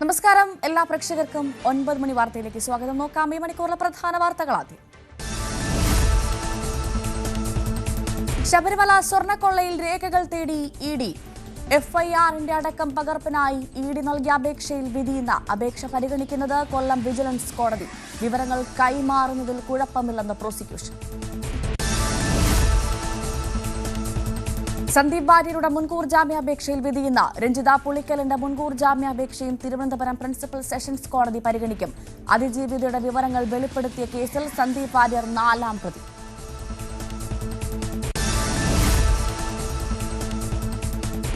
നമസ്കാരം എല്ലാ പ്രേക്ഷകർക്കും 9 മണി വാർത്തയിലേക്ക് സ്വാഗതം. നോക്കാം ഈ മണിക്കൂറിലെ പ്രധാന വാർത്തകൾ ആദ്യം. ശബരിമല സ്വർണ്ണക്കൊള്ളയിൽ രേഖകൾ തേടി ഇഡി. എഫ്ഐആറിന്റെ അടക്കം പകർപ്പിനായി ഇഡി നൽകിയ അപേക്ഷയിൽ വിധിയെന്ന അപേക്ഷ പരിഗണിക്കുന്നത് കൊല്ലം വിജിലൻസ് കോടതി. വിവരങ്ങൾ കൈമാറുന്നതിൽ കുഴപ്പമില്ലെന്ന് പ്രോസിക്യൂഷൻ. സന്ദീപ് വാര്യരുടെ മുൻകൂർ ജാമ്യാപേക്ഷയിൽ വിധിയുന്ന രഞ്ജിത പുളിക്കലിന്റെ മുൻകൂർ ജാമ്യാപേക്ഷയും തിരുവനന്തപുരം പ്രിൻസിപ്പൽ സെഷൻസ് കോടതി പരിഗണിക്കും. അതിജീവിതയുടെ വിവരങ്ങൾ വെളിപ്പെടുത്തിയ കേസിൽ സന്ദീപ് വാര്യർ 4ാം പ്രതി.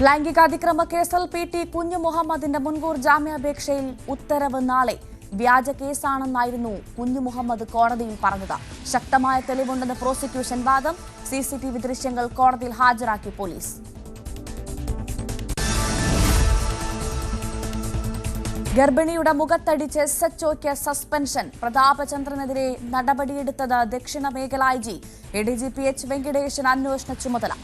ലൈംഗിക അതിക്രമ കേസിൽ PT കുഞ്ഞു മുഹമ്മദിന്റെ മുൻകൂർ ജാമ്യാപേക്ഷയിൽ ഉത്തരവ് നാളെ. വ്യാജ കേസാണെന്നായിരുന്നു കുഞ്ഞു മുഹമ്മദ് കോടതിയിൽ പറഞ്ഞത്. ശക്തമായ തെളിവുണ്ടെന്ന് പ്രോസിക്യൂഷൻ വാദം. CCTV ദൃശ്യങ്ങൾ കോടതിയിൽ ഹാജരാക്കി പോലീസ്. ഗർഭിണിയുടെ മുഖത്തടിച്ച് SHOയ്ക്ക് സസ്പെൻഷൻ. പ്രതാപചന്ദ്രനെതിരെ നടപടിയെടുത്തത് ദക്ഷിണ മേഖല IG. ADGP H വെങ്കിടേശൻ അന്വേഷണ ചുമതല.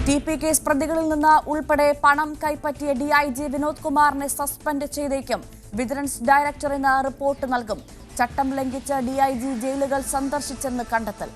TP കേസ് പ്രതികളിൽ നിന്ന് ഉൾപ്പെടെ പണം കൈപ്പറ്റിയ DIG വിനോദ് കുമാറിനെ സസ്പെൻഡ് ചെയ്തേക്കും. വിജിലൻസ് ഡയറക്ടർ ഇന്ന് റിപ്പോർട്ട് നൽകും. ചട്ടം ലംഘിച്ച് DIG ജയിലുകൾ സന്ദർശിച്ചെന്ന് കണ്ടെത്തൽ.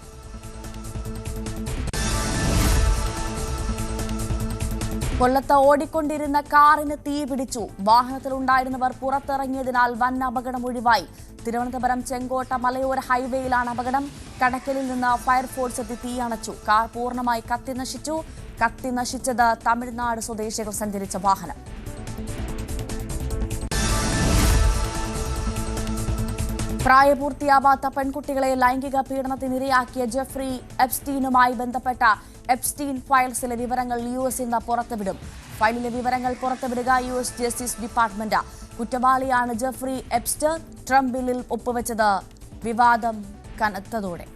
കൊല്ലത്ത് ഓടിക്കൊണ്ടിരുന്ന കാറിന് തീ പിടിച്ചു. വാഹനത്തിലുണ്ടായിരുന്നവർ പുറത്തിറങ്ങിയതിനാൽ വൻ അപകടം ഒഴിവായി. തിരുവനന്തപുരം ചെങ്കോട്ട മലയോര ഹൈവേയിലാണ് അപകടം. കടക്കലിൽ നിന്ന് ഫയർഫോഴ്സ് എത്തി തീയണച്ചു. കാർ പൂർണ്ണമായി കത്തിനശിച്ചു. കത്തിനശിച്ചത് തമിഴ്നാട് സ്വദേശികൾ സഞ്ചരിച്ച വാഹനം. പ്രായപൂർത്തിയാവാത്ത പെൺകുട്ടികളെ ലൈംഗിക പീഡനത്തിനിരയാക്കിയ ജെഫ്രി എപ്സ്റ്റീനുമായി ബന്ധപ്പെട്ട എപ്സ്റ്റീൻ ഫയൽസിലെ വിവരങ്ങൾ US ഇന്ന് പുറത്തുവിടും. ഫയലിലെ വിവരങ്ങൾ പുറത്തുവിടുക US ജസ്റ്റിസ് ഡിപ്പാർട്ട്മെന്റ്. കുറ്റവാളിയാണ് ജെഫ്രി എപ്സ്റ്റീൻ. ട്രംപ് ബില്ലിൽ ഒപ്പുവെച്ചത് വിവാദം കനത്തതോടെ.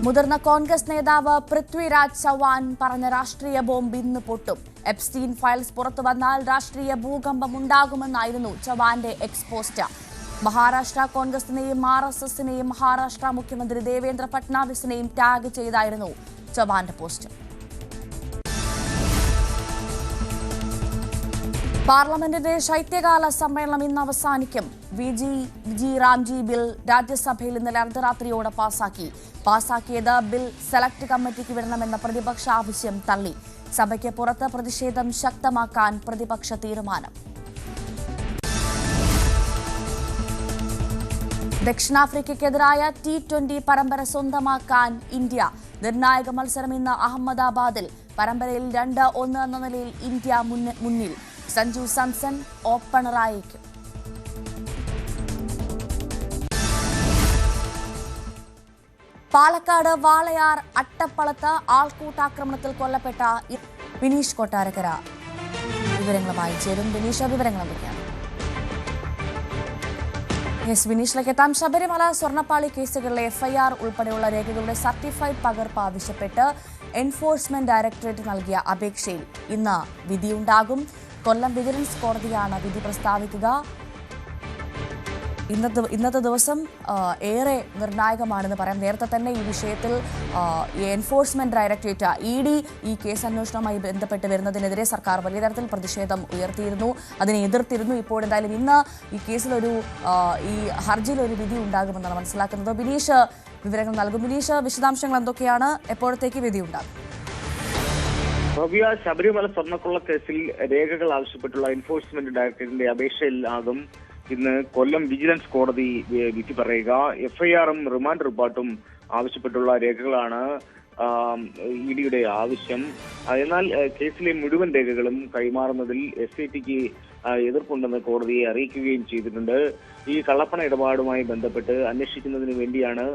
മുതിർന്ന കോൺഗ്രസ് നേതാവ് പൃഥ്വിരാജ് ചവാൻ പറഞ്ഞ രാഷ്ട്രീയ ബോംബ് ഇന്ന് പൊട്ടും. എപ്സ്റ്റീൻ ഫയൽസ് പുറത്തു വന്നാൽ രാഷ്ട്രീയ ഭൂകമ്പം ഉണ്ടാകുമെന്നായിരുന്നു ചവാന്റെ എക്സ്പോസ്റ്റ്. മഹാരാഷ്ട്ര കോൺഗ്രസിനെയും RSSനെയും മഹാരാഷ്ട്ര മുഖ്യമന്ത്രി ദേവേന്ദ്ര ഫട്നാവിസിനെയും ടാഗ് ചെയ്തായിരുന്നു ചവാന്റെ പോസ്റ്റ്. പാർലമെന്റിന്റെ ശൈത്യകാല സമ്മേളനം ഇന്ന് അവസാനിക്കും. VG റാംജി ബിൽ രാജ്യസഭയിൽ ഇന്നലെ അർദ്ധരാത്രിയോടെ പാസാക്കിയത് ബിൽ സെലക്ട് കമ്മിറ്റിക്ക് വിടണമെന്ന പ്രതിപക്ഷ ആവശ്യം തള്ളി. സഭയ്ക്ക് പുറത്ത് പ്രതിഷേധം ശക്തമാക്കാൻ പ്രതിപക്ഷ തീരുമാനം. ദക്ഷിണാഫ്രിക്കയ്ക്കെതിരായ T20 പരമ്പര സ്വന്തമാക്കാൻ ഇന്ത്യ. നിർണായക മത്സരം ഇന്ന് അഹമ്മദാബാദിൽ. പരമ്പരയിൽ 2-1 എന്ന നിലയിൽ ഇന്ത്യ മുന്നിൽ. സഞ്ജു സാംസൺ ഓപ്പണറായേക്കും. പാലക്കാട് വാളയാർ അട്ടപ്പളത്ത് ആൾക്കൂട്ടാക്രമണത്തിൽ കൊല്ലപ്പെട്ട വിനീഷ് കൊട്ടാരക്കര വിവരങ്ങളുമായി ചേരും. വിനീഷ്, വിവരങ്ങൾ എന്തൊക്കെയാണ്? വിനീഷിലേക്ക് എത്താം. ശബരിമല സ്വർണ്ണപ്പാളി കേസുകളിലെ FIR ഉൾപ്പെടെയുള്ള രേഖകളുടെ സർട്ടിഫൈഡ് പകർപ്പ് ആവശ്യപ്പെട്ട് എൻഫോഴ്സ്മെന്റ് ഡയറക്ടറേറ്റ് നൽകിയ അപേക്ഷയിൽ ഇന്ന് വിധിയുണ്ടാകും. കൊല്ലം വിജിലൻസ് കോടതിയാണ് വിധി പ്രസ്താവിക്കുക. ഇന്നത്തെ ദിവസം ഏറെ നിർണായകമാണെന്ന് പറയാം. നേരത്തെ തന്നെ ഈ വിഷയത്തിൽ എൻഫോഴ്സ്മെന്റ് ഡയറക്ടറേറ്റ് ED ഈ കേസ് അന്വേഷണവുമായി ബന്ധപ്പെട്ട് വരുന്നതിനെതിരെ സർക്കാർ വലിയ തരത്തിൽ പ്രതിഷേധം ഉയർത്തിയിരുന്നു, അതിനെ എതിർത്തിരുന്നു. ഇപ്പോൾ എന്തായാലും ഇന്ന് ഈ കേസിലൊരു ഈ ഹർജിയിൽ ഒരു വിധി ഉണ്ടാകുമെന്നാണ് മനസ്സിലാക്കുന്നത്. ബിനീഷ് വിവരങ്ങൾ നൽകും. ബിനീഷ്, വിശദാംശങ്ങൾ എന്തൊക്കെയാണ്? എപ്പോഴത്തേക്ക് വിധി ഉണ്ടാകും? ഭവ്യ, ശബരിമല സ്വർണ്ണക്കൊള്ള കേസിൽ രേഖകൾ ആവശ്യപ്പെട്ടുള്ള എൻഫോഴ്സ്മെന്റ് ഡയറക്ടറേറ്റിന്റെ അപേക്ഷയിലാകും ഇന്ന് കൊല്ലം വിജിലൻസ് കോടതി വിധി പറയുക. FIRഉം റിമാൻഡ് റിപ്പോർട്ടും ആവശ്യപ്പെട്ടുള്ള രേഖകളാണ് EDയുടെ ആവശ്യം. എന്നാൽ കേസിലെ മുഴുവൻ രേഖകളും കൈമാറുന്നതിൽ SITക്ക് എതിർപ്പുണ്ടെന്ന് കോടതിയെ അറിയിക്കുകയും ചെയ്തിട്ടുണ്ട്. ഈ കള്ളപ്പണ ഇടപാടുമായി ബന്ധപ്പെട്ട് അന്വേഷിക്കുന്നതിന് വേണ്ടിയാണ്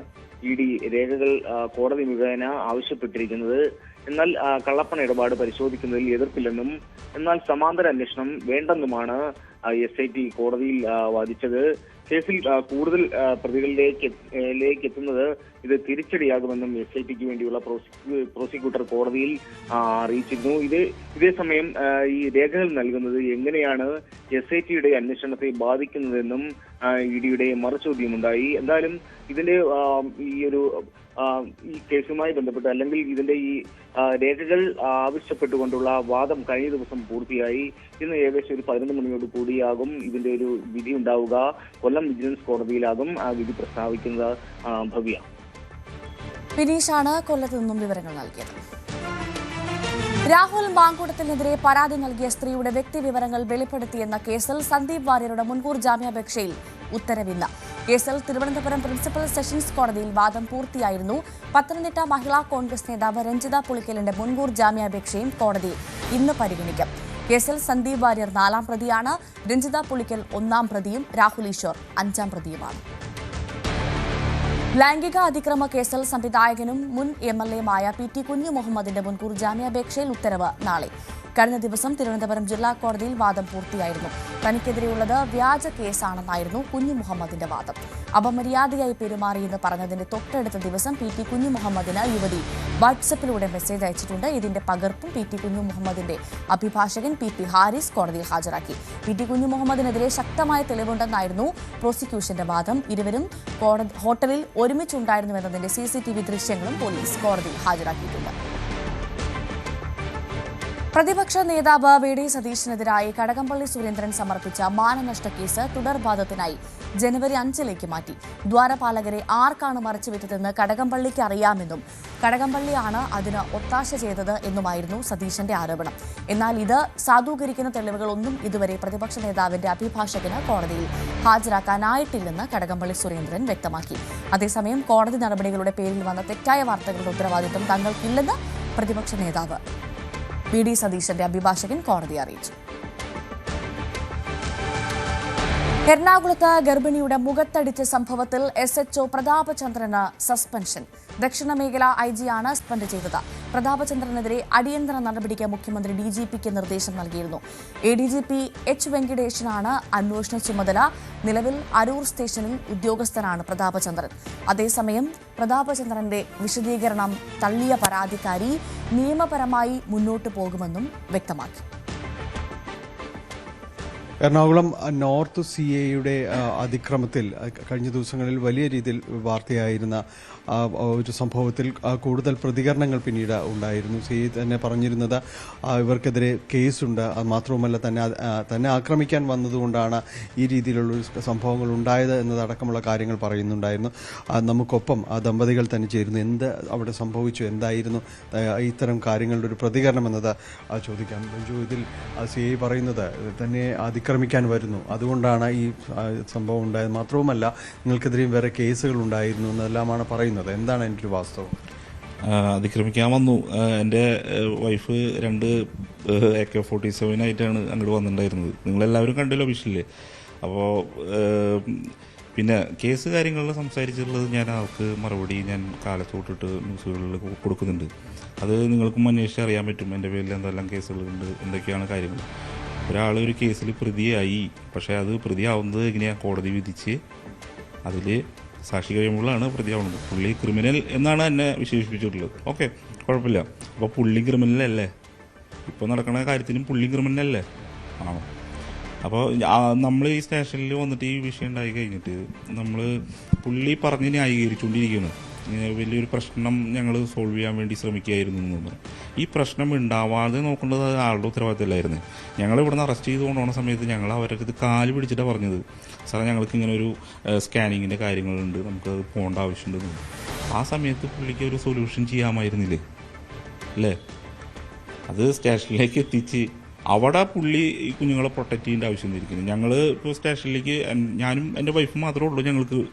ED രേഖകൾ കോടതി മുഖേന ആവശ്യപ്പെട്ടിരിക്കുന്നത്. എന്നാൽ കള്ളപ്പണ ഇടപാട് പരിശോധിക്കുന്നതിൽ എതിർപ്പില്ലെന്നും എന്നാൽ സമാന്തര അന്വേഷണം വേണ്ടെന്നുമാണ് SIT കോടതിയിൽ വാദിച്ചത്. കേസിൽ കൂടുതൽ പ്രതികളിലേക്ക് എത്തുന്നത് ഇത് തിരിച്ചടിയാകുമെന്നും SITക്ക് വേണ്ടിയുള്ള പ്രോസിക്യൂട്ടർ കോടതിയിൽ അറിയിച്ചിരുന്നു. ഇതേസമയം ഈ രേഖകൾ നൽകുന്നത് എങ്ങനെയാണ് SITയുടെ അന്വേഷണത്തെ ബാധിക്കുന്നതെന്നും EDയുടെ മറുചോദ്യമുണ്ടായി. എന്തായാലും ഇതിന്റെ ഈ കേസുമായി ബന്ധപ്പെട്ട് അല്ലെങ്കിൽ ഇതിന്റെ ഈ രേഖകൾ ആവശ്യപ്പെട്ടുകൊണ്ടുള്ള വാദം കഴിഞ്ഞ ദിവസം പൂർത്തിയായി. ഇന്ന് ഏകദേശം ഒരു 11 മണിയോട് കൂടിയാകും ഇതിന്റെ ഒരു വിധി ഉണ്ടാവുക. കൊല്ലം വിജിലൻസ് കോടതിയിലാകും ആ വിധി പ്രസ്താവിക്കുന്നത്. ഭവ്യ, വിനീഷാണ് കൊല്ലത്ത് നിന്നും വിവരങ്ങൾ നൽകിയത്. രാഹുൽ മാങ്കൂട്ടത്തിനെതിരെ പരാതി നൽകിയ സ്ത്രീയുടെ വ്യക്തിവിവരങ്ങൾ വെളിപ്പെടുത്തിയെന്ന കേസിൽ സന്ദീപ് വാര്യരുടെ മുൻകൂർ ജാമ്യാപേക്ഷയിൽ ഉത്തരവില്ല. കേസിൽ തിരുവനന്തപുരം പ്രിൻസിപ്പൽ സെഷൻസ് കോടതിയിൽ വാദം പൂർത്തിയായിരുന്നു. പത്തനംതിട്ട മഹിളാ കോൺഗ്രസ് നേതാവ് രഞ്ജിത പുളിക്കലിന്റെ മുൻകൂർ ജാമ്യാപേക്ഷയും കോടതി ഇന്ന് പരിഗണിക്കും. കേസിൽ സന്ദീപ് വാര്യർ 4ാം പ്രതിയാണ്. രഞ്ജിത പുളിക്കൽ 1ാം പ്രതിയും രാഹുൽ ഈശ്വർ 5ാം പ്രതിയുമാണ്. ലൈംഗിക അതിക്രമ കേസിൽ സംവിധായകനും മുൻ MLAയുമായ PT കുഞ്ഞു മുഹമ്മദിന്റെ മുൻകൂർ ജാമ്യാപേക്ഷയിൽ ഉത്തരവ് നാളെ. കഴിഞ്ഞ ദിവസം തിരുവനന്തപുരം ജില്ലാ കോടതിയിൽ വാദം പൂർത്തിയായിരുന്നു. തനിക്കെതിരെയുള്ളത് വ്യാജ കേസാണെന്നായിരുന്നു കുഞ്ഞു മുഹമ്മദിന്റെ വാദം. അപമര്യാദയായി പെരുമാറിയെന്ന് പറഞ്ഞതിന്റെ തൊട്ടടുത്ത ദിവസം PT കുഞ്ഞു മുഹമ്മദിന് യുവതി വാട്സപ്പിലൂടെ മെസ്സേജ് അയച്ചിട്ടുണ്ട്. ഇതിന്റെ പകർപ്പും PT കുഞ്ഞു മുഹമ്മദിന്റെ അഭിഭാഷകൻ PP ഹാരിസ് കോടതിയിൽ ഹാജരാക്കി. PT കുഞ്ഞു മുഹമ്മദിനെതിരെ ശക്തമായ തെളിവുണ്ടെന്നായിരുന്നു പ്രോസിക്യൂഷന്റെ വാദം. ഇരുവരും ഹോട്ടലിൽ ഒരുമിച്ചുണ്ടായിരുന്നുവെന്നതിന്റെ CCTV ദൃശ്യങ്ങളും പോലീസ് കോടതിയിൽ ഹാജരാക്കിയിട്ടുണ്ട്. പ്രതിപക്ഷ നേതാവ് VD സതീശനെതിരായി കടകംപള്ളി സുരേന്ദ്രൻ സമർപ്പിച്ച മാനനഷ്ട കേസ് തുടർവാദത്തിനായി ജനുവരി 5ലേക്ക് മാറ്റി. ദ്വാരപാലകരെ ആർക്കാണ് മറച്ചുവിറ്റതെന്ന് കടകംപള്ളിക്ക് അറിയാമെന്നും കടകംപള്ളിയാണ് അതിന് ഒത്താശ ചെയ്തത് എന്നുമായിരുന്നു സതീശന്റെ ആരോപണം. എന്നാൽ ഇത് സാധൂകരിക്കുന്ന തെളിവുകളൊന്നും ഇതുവരെ പ്രതിപക്ഷ നേതാവിന്റെ അഭിഭാഷകന് കോടതിയിൽ ഹാജരാക്കാനായിട്ടില്ലെന്ന് കടകംപള്ളി സുരേന്ദ്രൻ വ്യക്തമാക്കി. അതേസമയം കോടതി നടപടികളുടെ പേരിൽ വന്ന തെറ്റായ വാർത്തകളുടെ ഉത്തരവാദിത്തം തങ്ങൾക്കില്ലെന്ന് പ്രതിപക്ഷ നേതാവ് VD സതീശന്റെ അഭിഭാഷകൻ കോടതിയെ അറിയിച്ചു. എറണാകുളത്ത് ഗർഭിണിയുടെ മുഖത്തടിച്ച സംഭവത്തിൽ SHO പ്രതാപചന്ദ്രന് സസ്പെൻഷൻ. ദക്ഷിണ മേഖല IG-യാണ് സസ്പെൻഡ് ചെയ്തത്. പ്രതാപചന്ദ്രനെതിരെ അടിയന്തര നടപടിക്ക് മുഖ്യമന്ത്രി DGPക്ക് നിർദ്ദേശം നൽകിയിരുന്നു. ADGP H വെങ്കിടേഷനാണ് അന്വേഷണ ചുമതല. നിലവിൽ അരൂർ സ്റ്റേഷനിൽ ഉദ്യോഗസ്ഥനാണ് പ്രതാപചന്ദ്രൻ. അതേസമയം പ്രതാപചന്ദ്രന്റെ വിശദീകരണം തള്ളിയ പരാതിക്കാരി നിയമപരമായി മുന്നോട്ടു പോകുമെന്നും വ്യക്തമാക്കി. എറണാകുളം നോർത്ത് CAയുടെ അതിക്രമത്തിൽ കഴിഞ്ഞ ദിവസങ്ങളിൽ വലിയ രീതിയിൽ വാർത്തയായിരുന്ന ഒരു സംഭവത്തിൽ കൂടുതൽ പ്രതികരണങ്ങൾ പിന്നീട് ഉണ്ടായിരുന്നു. CA തന്നെ പറഞ്ഞിരുന്നത് ഇവർക്കെതിരെ കേസുണ്ട്, അത് മാത്രവുമല്ല തന്നെ ആക്രമിക്കാൻ വന്നതുകൊണ്ടാണ് ഈ രീതിയിലുള്ള സംഭവങ്ങൾ ഉണ്ടായത് എന്നതടക്കമുള്ള കാര്യങ്ങൾ പറയുന്നുണ്ടായിരുന്നു. നമുക്കൊപ്പം ആ ദമ്പതികൾ തന്നെ ചേരുന്നു. എന്ത് അവിടെ സംഭവിച്ചു, എന്തായിരുന്നു ഇത്തരം കാര്യങ്ങളുടെ ഒരു പ്രതികരണം എന്നത് ചോദിക്കാം. ബെഞ്ചു, ഇതിൽ CA പറയുന്നത് തന്നെ അതിക്രമിക്കാൻ വരുന്നു, അതുകൊണ്ടാണ് ഈ സംഭവം ഉണ്ടായത്, മാത്രവുമല്ല നിങ്ങൾക്കെതിരെയും വേറെ കേസുകൾ ഉണ്ടായിരുന്നു എന്നെല്ലാമാണ് പറയുന്നത്. എന്താണ് എൻ്റെ ഒരു വാസ്തവം? അതിക്രമിക്കാൻ വന്നു. എൻ്റെ വൈഫ് 2 AK-47 ആയിട്ടാണ് അങ്ങോട്ട് വന്നിട്ടുണ്ടായിരുന്നത്. നിങ്ങളെല്ലാവരും കണ്ടല്ലോ വിഷയില്ലേ. അപ്പോൾ പിന്നെ കേസ് കാര്യങ്ങളിൽ സംസാരിച്ചിട്ടുള്ളത് ഞാൻ അവർക്ക് മറുപടി ഞാൻ കാലത്ത് തൊട്ടിട്ട് ന്യൂസുകളിൽ കൊടുക്കുന്നുണ്ട്. അത് നിങ്ങൾക്കും അന്വേഷിച്ച് അറിയാൻ പറ്റും എൻ്റെ പേരിൽ എന്തെല്ലാം കേസുകളുണ്ട്, എന്തൊക്കെയാണ് കാര്യങ്ങൾ. ഒരാൾ ഒരു കേസിൽ പ്രതിയായി, പക്ഷേ അത് പ്രതിയാവുന്നത് എങ്ങനെയാണ്? കോടതി വിധിച്ച് അതിൽ സാക്ഷി കഴിയുമ്പോഴാണ് പ്രതിയാവുന്നത്. പുള്ളി ക്രിമിനൽ എന്നാണ് എന്നെ വിശേഷിപ്പിച്ചിട്ടുള്ളത്. ഓക്കെ, കുഴപ്പമില്ല. അപ്പോൾ പുള്ളി ക്രിമിനലല്ലേ? ഇപ്പോൾ നടക്കുന്ന കാര്യത്തിലും പുള്ളി ക്രിമിനലല്ലേ? ആണോ? അപ്പോൾ നമ്മൾ ഈ സ്റ്റേഷനിൽ വന്നിട്ട് ഈ വിഷയം ഉണ്ടായി കഴിഞ്ഞിട്ട് നമ്മൾ പുള്ളി പറഞ്ഞ് ന്യായീകരിച്ചുകൊണ്ടിരിക്കുകയാണ്. വലിയൊരു പ്രശ്നം ഞങ്ങൾ സോൾവ് ചെയ്യാൻ വേണ്ടി ശ്രമിക്കുകയായിരുന്നു എന്ന് പറഞ്ഞു. ഈ പ്രശ്നം ഉണ്ടാവാതെ നോക്കേണ്ടത് ആളുടെ ഉത്തരവാദിത്തമല്ലായിരുന്നു. ഞങ്ങൾ ഇവിടുന്ന് അറസ്റ്റ് ചെയ്ത് കൊണ്ടുപോകുന്ന സമയത്ത് ഞങ്ങൾ അവരുടെ അടുത്ത് കാല് പിടിച്ചിട്ടാണ് പറഞ്ഞത്, സാറേ ഞങ്ങൾക്ക് ഇങ്ങനെ ഒരു സ്കാനിങ്ങിൻ്റെ കാര്യങ്ങളുണ്ട്, നമുക്കത് പോകേണ്ട ആവശ്യമുണ്ടെന്ന്. ആ സമയത്ത് പുള്ളിക്ക് ഒരു സൊല്യൂഷൻ ചെയ്യാമായിരുന്നില്ലേ? അല്ലേ? അത് സ്റ്റേഷനിലേക്ക് എത്തിച്ച് അവിടെ പുള്ളി ഈ കുഞ്ഞുങ്ങളെ പ്രൊട്ടക്റ്റ് ചെയ്യേണ്ട ആവശ്യം ഇരിക്കുന്നു. ഞങ്ങൾ ഇപ്പോൾ സ്റ്റേഷനിലേക്ക് ഞാനും എൻ്റെ വൈഫും മാത്രമേ ഉള്ളൂ.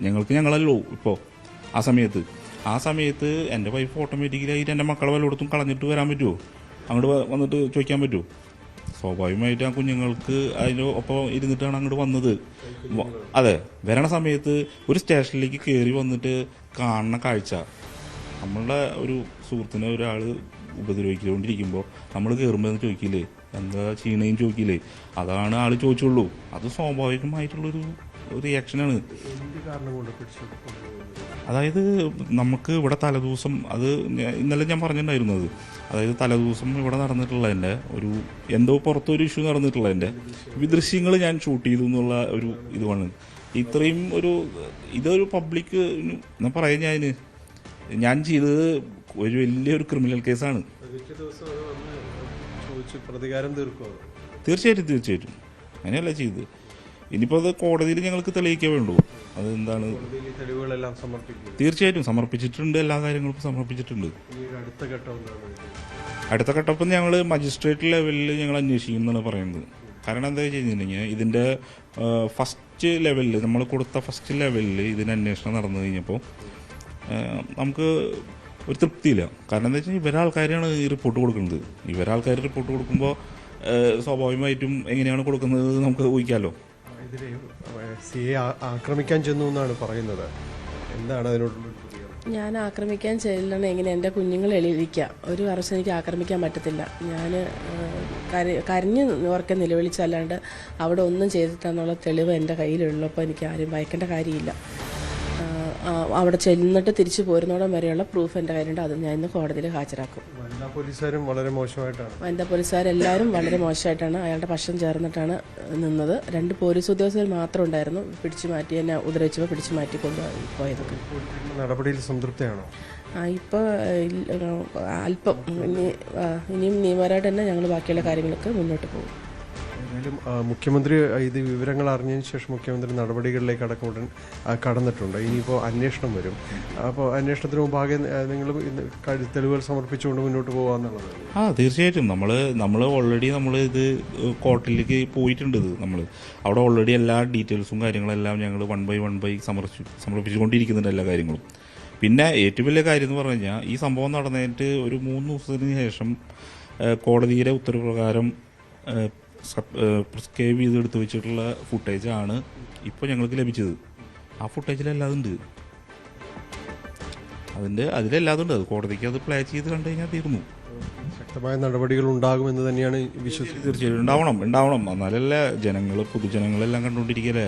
ഞങ്ങൾക്ക് ഞങ്ങളല്ലോ ഇപ്പോൾ ആ സമയത്ത് എൻ്റെ വൈഫ് ഓട്ടോമാറ്റിക്കലായിട്ട് എൻ്റെ മക്കളെ വല്ലയിടത്തും കളഞ്ഞിട്ട് വരാൻ പറ്റുമോ? അങ്ങോട്ട് വന്നിട്ട് ചോദിക്കാൻ പറ്റുമോ? സ്വാഭാവികമായിട്ട് ആ കുഞ്ഞുങ്ങൾക്ക് അതിൻ്റെ ഒപ്പം ഇരുന്നിട്ടാണ് അങ്ങോട്ട് വന്നത്. അതെ, വരണ സമയത്ത് ഒരു സ്റ്റേഷനിലേക്ക് കയറി വന്നിട്ട് കാണുന്ന കാഴ്ച, നമ്മളുടെ ഒരു സുഹൃത്തിനെ ഒരാൾ ഉപദ്രവിച്ചുകൊണ്ടിരിക്കുമ്പോൾ നമ്മൾ കയറുമ്പോൾ ചോദിക്കില്ലേ, എന്താ ചെയ്യണേന്ന് ചോദിക്കില്ലേ? അതാണ് ആൾ ചോദിച്ചുള്ളൂ. അത് സ്വാഭാവികമായിട്ടുള്ളൊരു റിയാക്ഷനാണ്. അതായത് നമുക്ക് ഇവിടെ തലേദിവസം അത് ഇന്നലെ ഞാൻ പറഞ്ഞിട്ടുണ്ടായിരുന്നത്, അതായത് തലേദിവസം ഇവിടെ നടന്നിട്ടുള്ളതിൻ്റെ ഒരു എന്തോ പുറത്തൊരു ഇഷ്യൂ നടന്നിട്ടുള്ളതിൻ്റെ ദൃശ്യങ്ങൾ ഞാൻ ഷൂട്ട് ചെയ്തു എന്നുള്ള ഒരു ഇതുമാണ്. ഇത്രയും ഇതൊരു പബ്ലിക് ഞാൻ പറയാൻ ഞാൻ ചെയ്തത് ഒരു വലിയൊരു ക്രിമിനൽ കേസാണ്. തീർച്ചയായിട്ടും അങ്ങനെയല്ല ചെയ്തത്. ഇനിയിപ്പോൾ അത് കോടതിയിൽ ഞങ്ങൾക്ക് തെളിയിക്കേ വേണ്ടൂ. അത് എന്താണ്, തീർച്ചയായിട്ടും സമർപ്പിച്ചിട്ടുണ്ട്, എല്ലാ കാര്യങ്ങളും സമർപ്പിച്ചിട്ടുണ്ട്. അടുത്ത ഘട്ടം ഇപ്പം ഞങ്ങൾ മജിസ്ട്രേറ്റ് ലെവലിൽ ഞങ്ങൾ അന്വേഷിക്കുമെന്നാണ് പറയുന്നത്. കാരണം എന്താ വെച്ച് കഴിഞ്ഞിട്ടുണ്ടെങ്കിൽ ഇതിൻ്റെ ഫസ്റ്റ് ലെവലിൽ നമ്മൾ കൊടുത്ത ഫസ്റ്റ് ലെവലിൽ ഇതിന് അന്വേഷണം നടന്നു കഴിഞ്ഞപ്പോൾ നമുക്ക് ഒരു തൃപ്തിയില്ല. കാരണം എന്താ വെച്ചാൽ ഇവരാൾക്കാരാണ് ഈ റിപ്പോർട്ട് കൊടുക്കുന്നത്. ഇവരാൾക്കാർ റിപ്പോർട്ട് കൊടുക്കുമ്പോൾ സ്വാഭാവികമായിട്ടും എങ്ങനെയാണ് കൊടുക്കുന്നത് നമുക്ക് ഊഹിക്കാമല്ലോ. ഇതിലെ സിയെ ആക്രമിക്കാൻ ചെന്നു എന്നാണ് പറയുന്നത്. എന്താണ് അതിനോടുള്ള? ഞാൻ ആക്രമിക്കാൻ ചെല്ലണം എങ്ങനെ? എൻ്റെ കുഞ്ഞുങ്ങൾ എളിയിരിക്കുക. ഒരു വർഷം എനിക്ക് ആക്രമിക്കാൻ പറ്റത്തില്ല. ഞാൻ കരഞ്ഞ് ഓർക്കെ നിലവിളിച്ചല്ലാണ്ട് അവിടെ ഒന്നും ചെയ്തിട്ടെന്നുള്ള തെളിവ് എൻ്റെ കയ്യിലുള്ളപ്പോൾ എനിക്ക് ആരും ഭയക്കേണ്ട കാര്യമില്ല. അവിടെ ചെന്നിട്ട് തിരിച്ചു പോരുന്നോടം വരെയുള്ള പ്രൂഫ് എൻ്റെ കയ്യിലുണ്ട്. അത് ഞാൻ ഇന്ന് കോടതിയിൽ ഹാജരാക്കും. വനിതാ പോലീസുകാരും വളരെ മോശമായിട്ടാണ്. വനിതാ പോലീസുകാരെല്ലാവരും വളരെ മോശമായിട്ടാണ് അയാളുടെ പക്ഷം ചേർന്നിട്ടാണ് നിന്നത്. 2 പോലീസ് ഉദ്യോഗസ്ഥർ മാത്രം ഉണ്ടായിരുന്നു. പിടിച്ചു മാറ്റി, എന്നെ ഉപദ്രവിച്ചപ്പോൾ പിടിച്ചു മാറ്റി കൊണ്ടുപോയതൊക്കെ. നടപടിയിൽ സംതൃപ്തിയാണോ? ഇപ്പോൾ അല്പം ഇനിയും നിയമപരമായിട്ട് തന്നെ ഞങ്ങൾ ബാക്കിയുള്ള കാര്യങ്ങൾക്ക് മുന്നോട്ട് പോകും. എന്തായാലും മുഖ്യമന്ത്രി ഇത് വിവരങ്ങൾ അറിഞ്ഞതിന് ശേഷം മുഖ്യമന്ത്രി നടപടികളിലേക്ക് അടക്കം കടന്നിട്ടുണ്ട്. ഇനിയിപ്പോൾ അന്വേഷണം വരും. അപ്പോൾ അന്വേഷണത്തിന് മുമ്പാകെ നിങ്ങൾ തെളിവുകൾ സമർപ്പിച്ചുകൊണ്ട് മുന്നോട്ട് പോകാമെന്നുള്ളത്. തീർച്ചയായിട്ടും നമ്മൾ ഓൾറെഡി ഇത് കോർട്ടിലേക്ക് പോയിട്ടുണ്ട്. നമ്മൾ അവിടെ ഓൾറെഡി എല്ലാ ഡീറ്റെയിൽസും കാര്യങ്ങളെല്ലാം ഞങ്ങൾ വൺ ബൈ സമർപ്പിച്ചുകൊണ്ടിരിക്കുന്നുണ്ട് എല്ലാ കാര്യങ്ങളും. പിന്നെ ഏറ്റവും വലിയ കാര്യം എന്ന് പറഞ്ഞു കഴിഞ്ഞാൽ ഈ സംഭവം നടന്നിട്ട് ഒരു 3 ദിവസത്തിന് ശേഷം കോടതിയുടെ ഉത്തരവ് പ്രിസ്ക്രൈബ് ചെയ്ത് എടുത്തു വെച്ചിട്ടുള്ള ഫുട്ടേജാണ് ഇപ്പോൾ ഞങ്ങൾക്ക് ലഭിച്ചത്. ആ ഫുട്ടേജിലെല്ലാം ഉണ്ട്, അതിലെല്ലാം ഉണ്ട്. അത് കോടതിക്ക് അത് പ്ലേ ചെയ്ത് കണ്ടു കഴിഞ്ഞാൽ തീർന്നു. ശക്തമായ നടപടികൾ ഉണ്ടാകുമെന്ന് തന്നെയാണ് വിശ്വസിക്കുന്നത്. തീർച്ചയായും ഉണ്ടാവണം. എന്നാലല്ലേ പൊതുജനങ്ങളെല്ലാം കണ്ടുകൊണ്ടിരിക്കല്ലേ.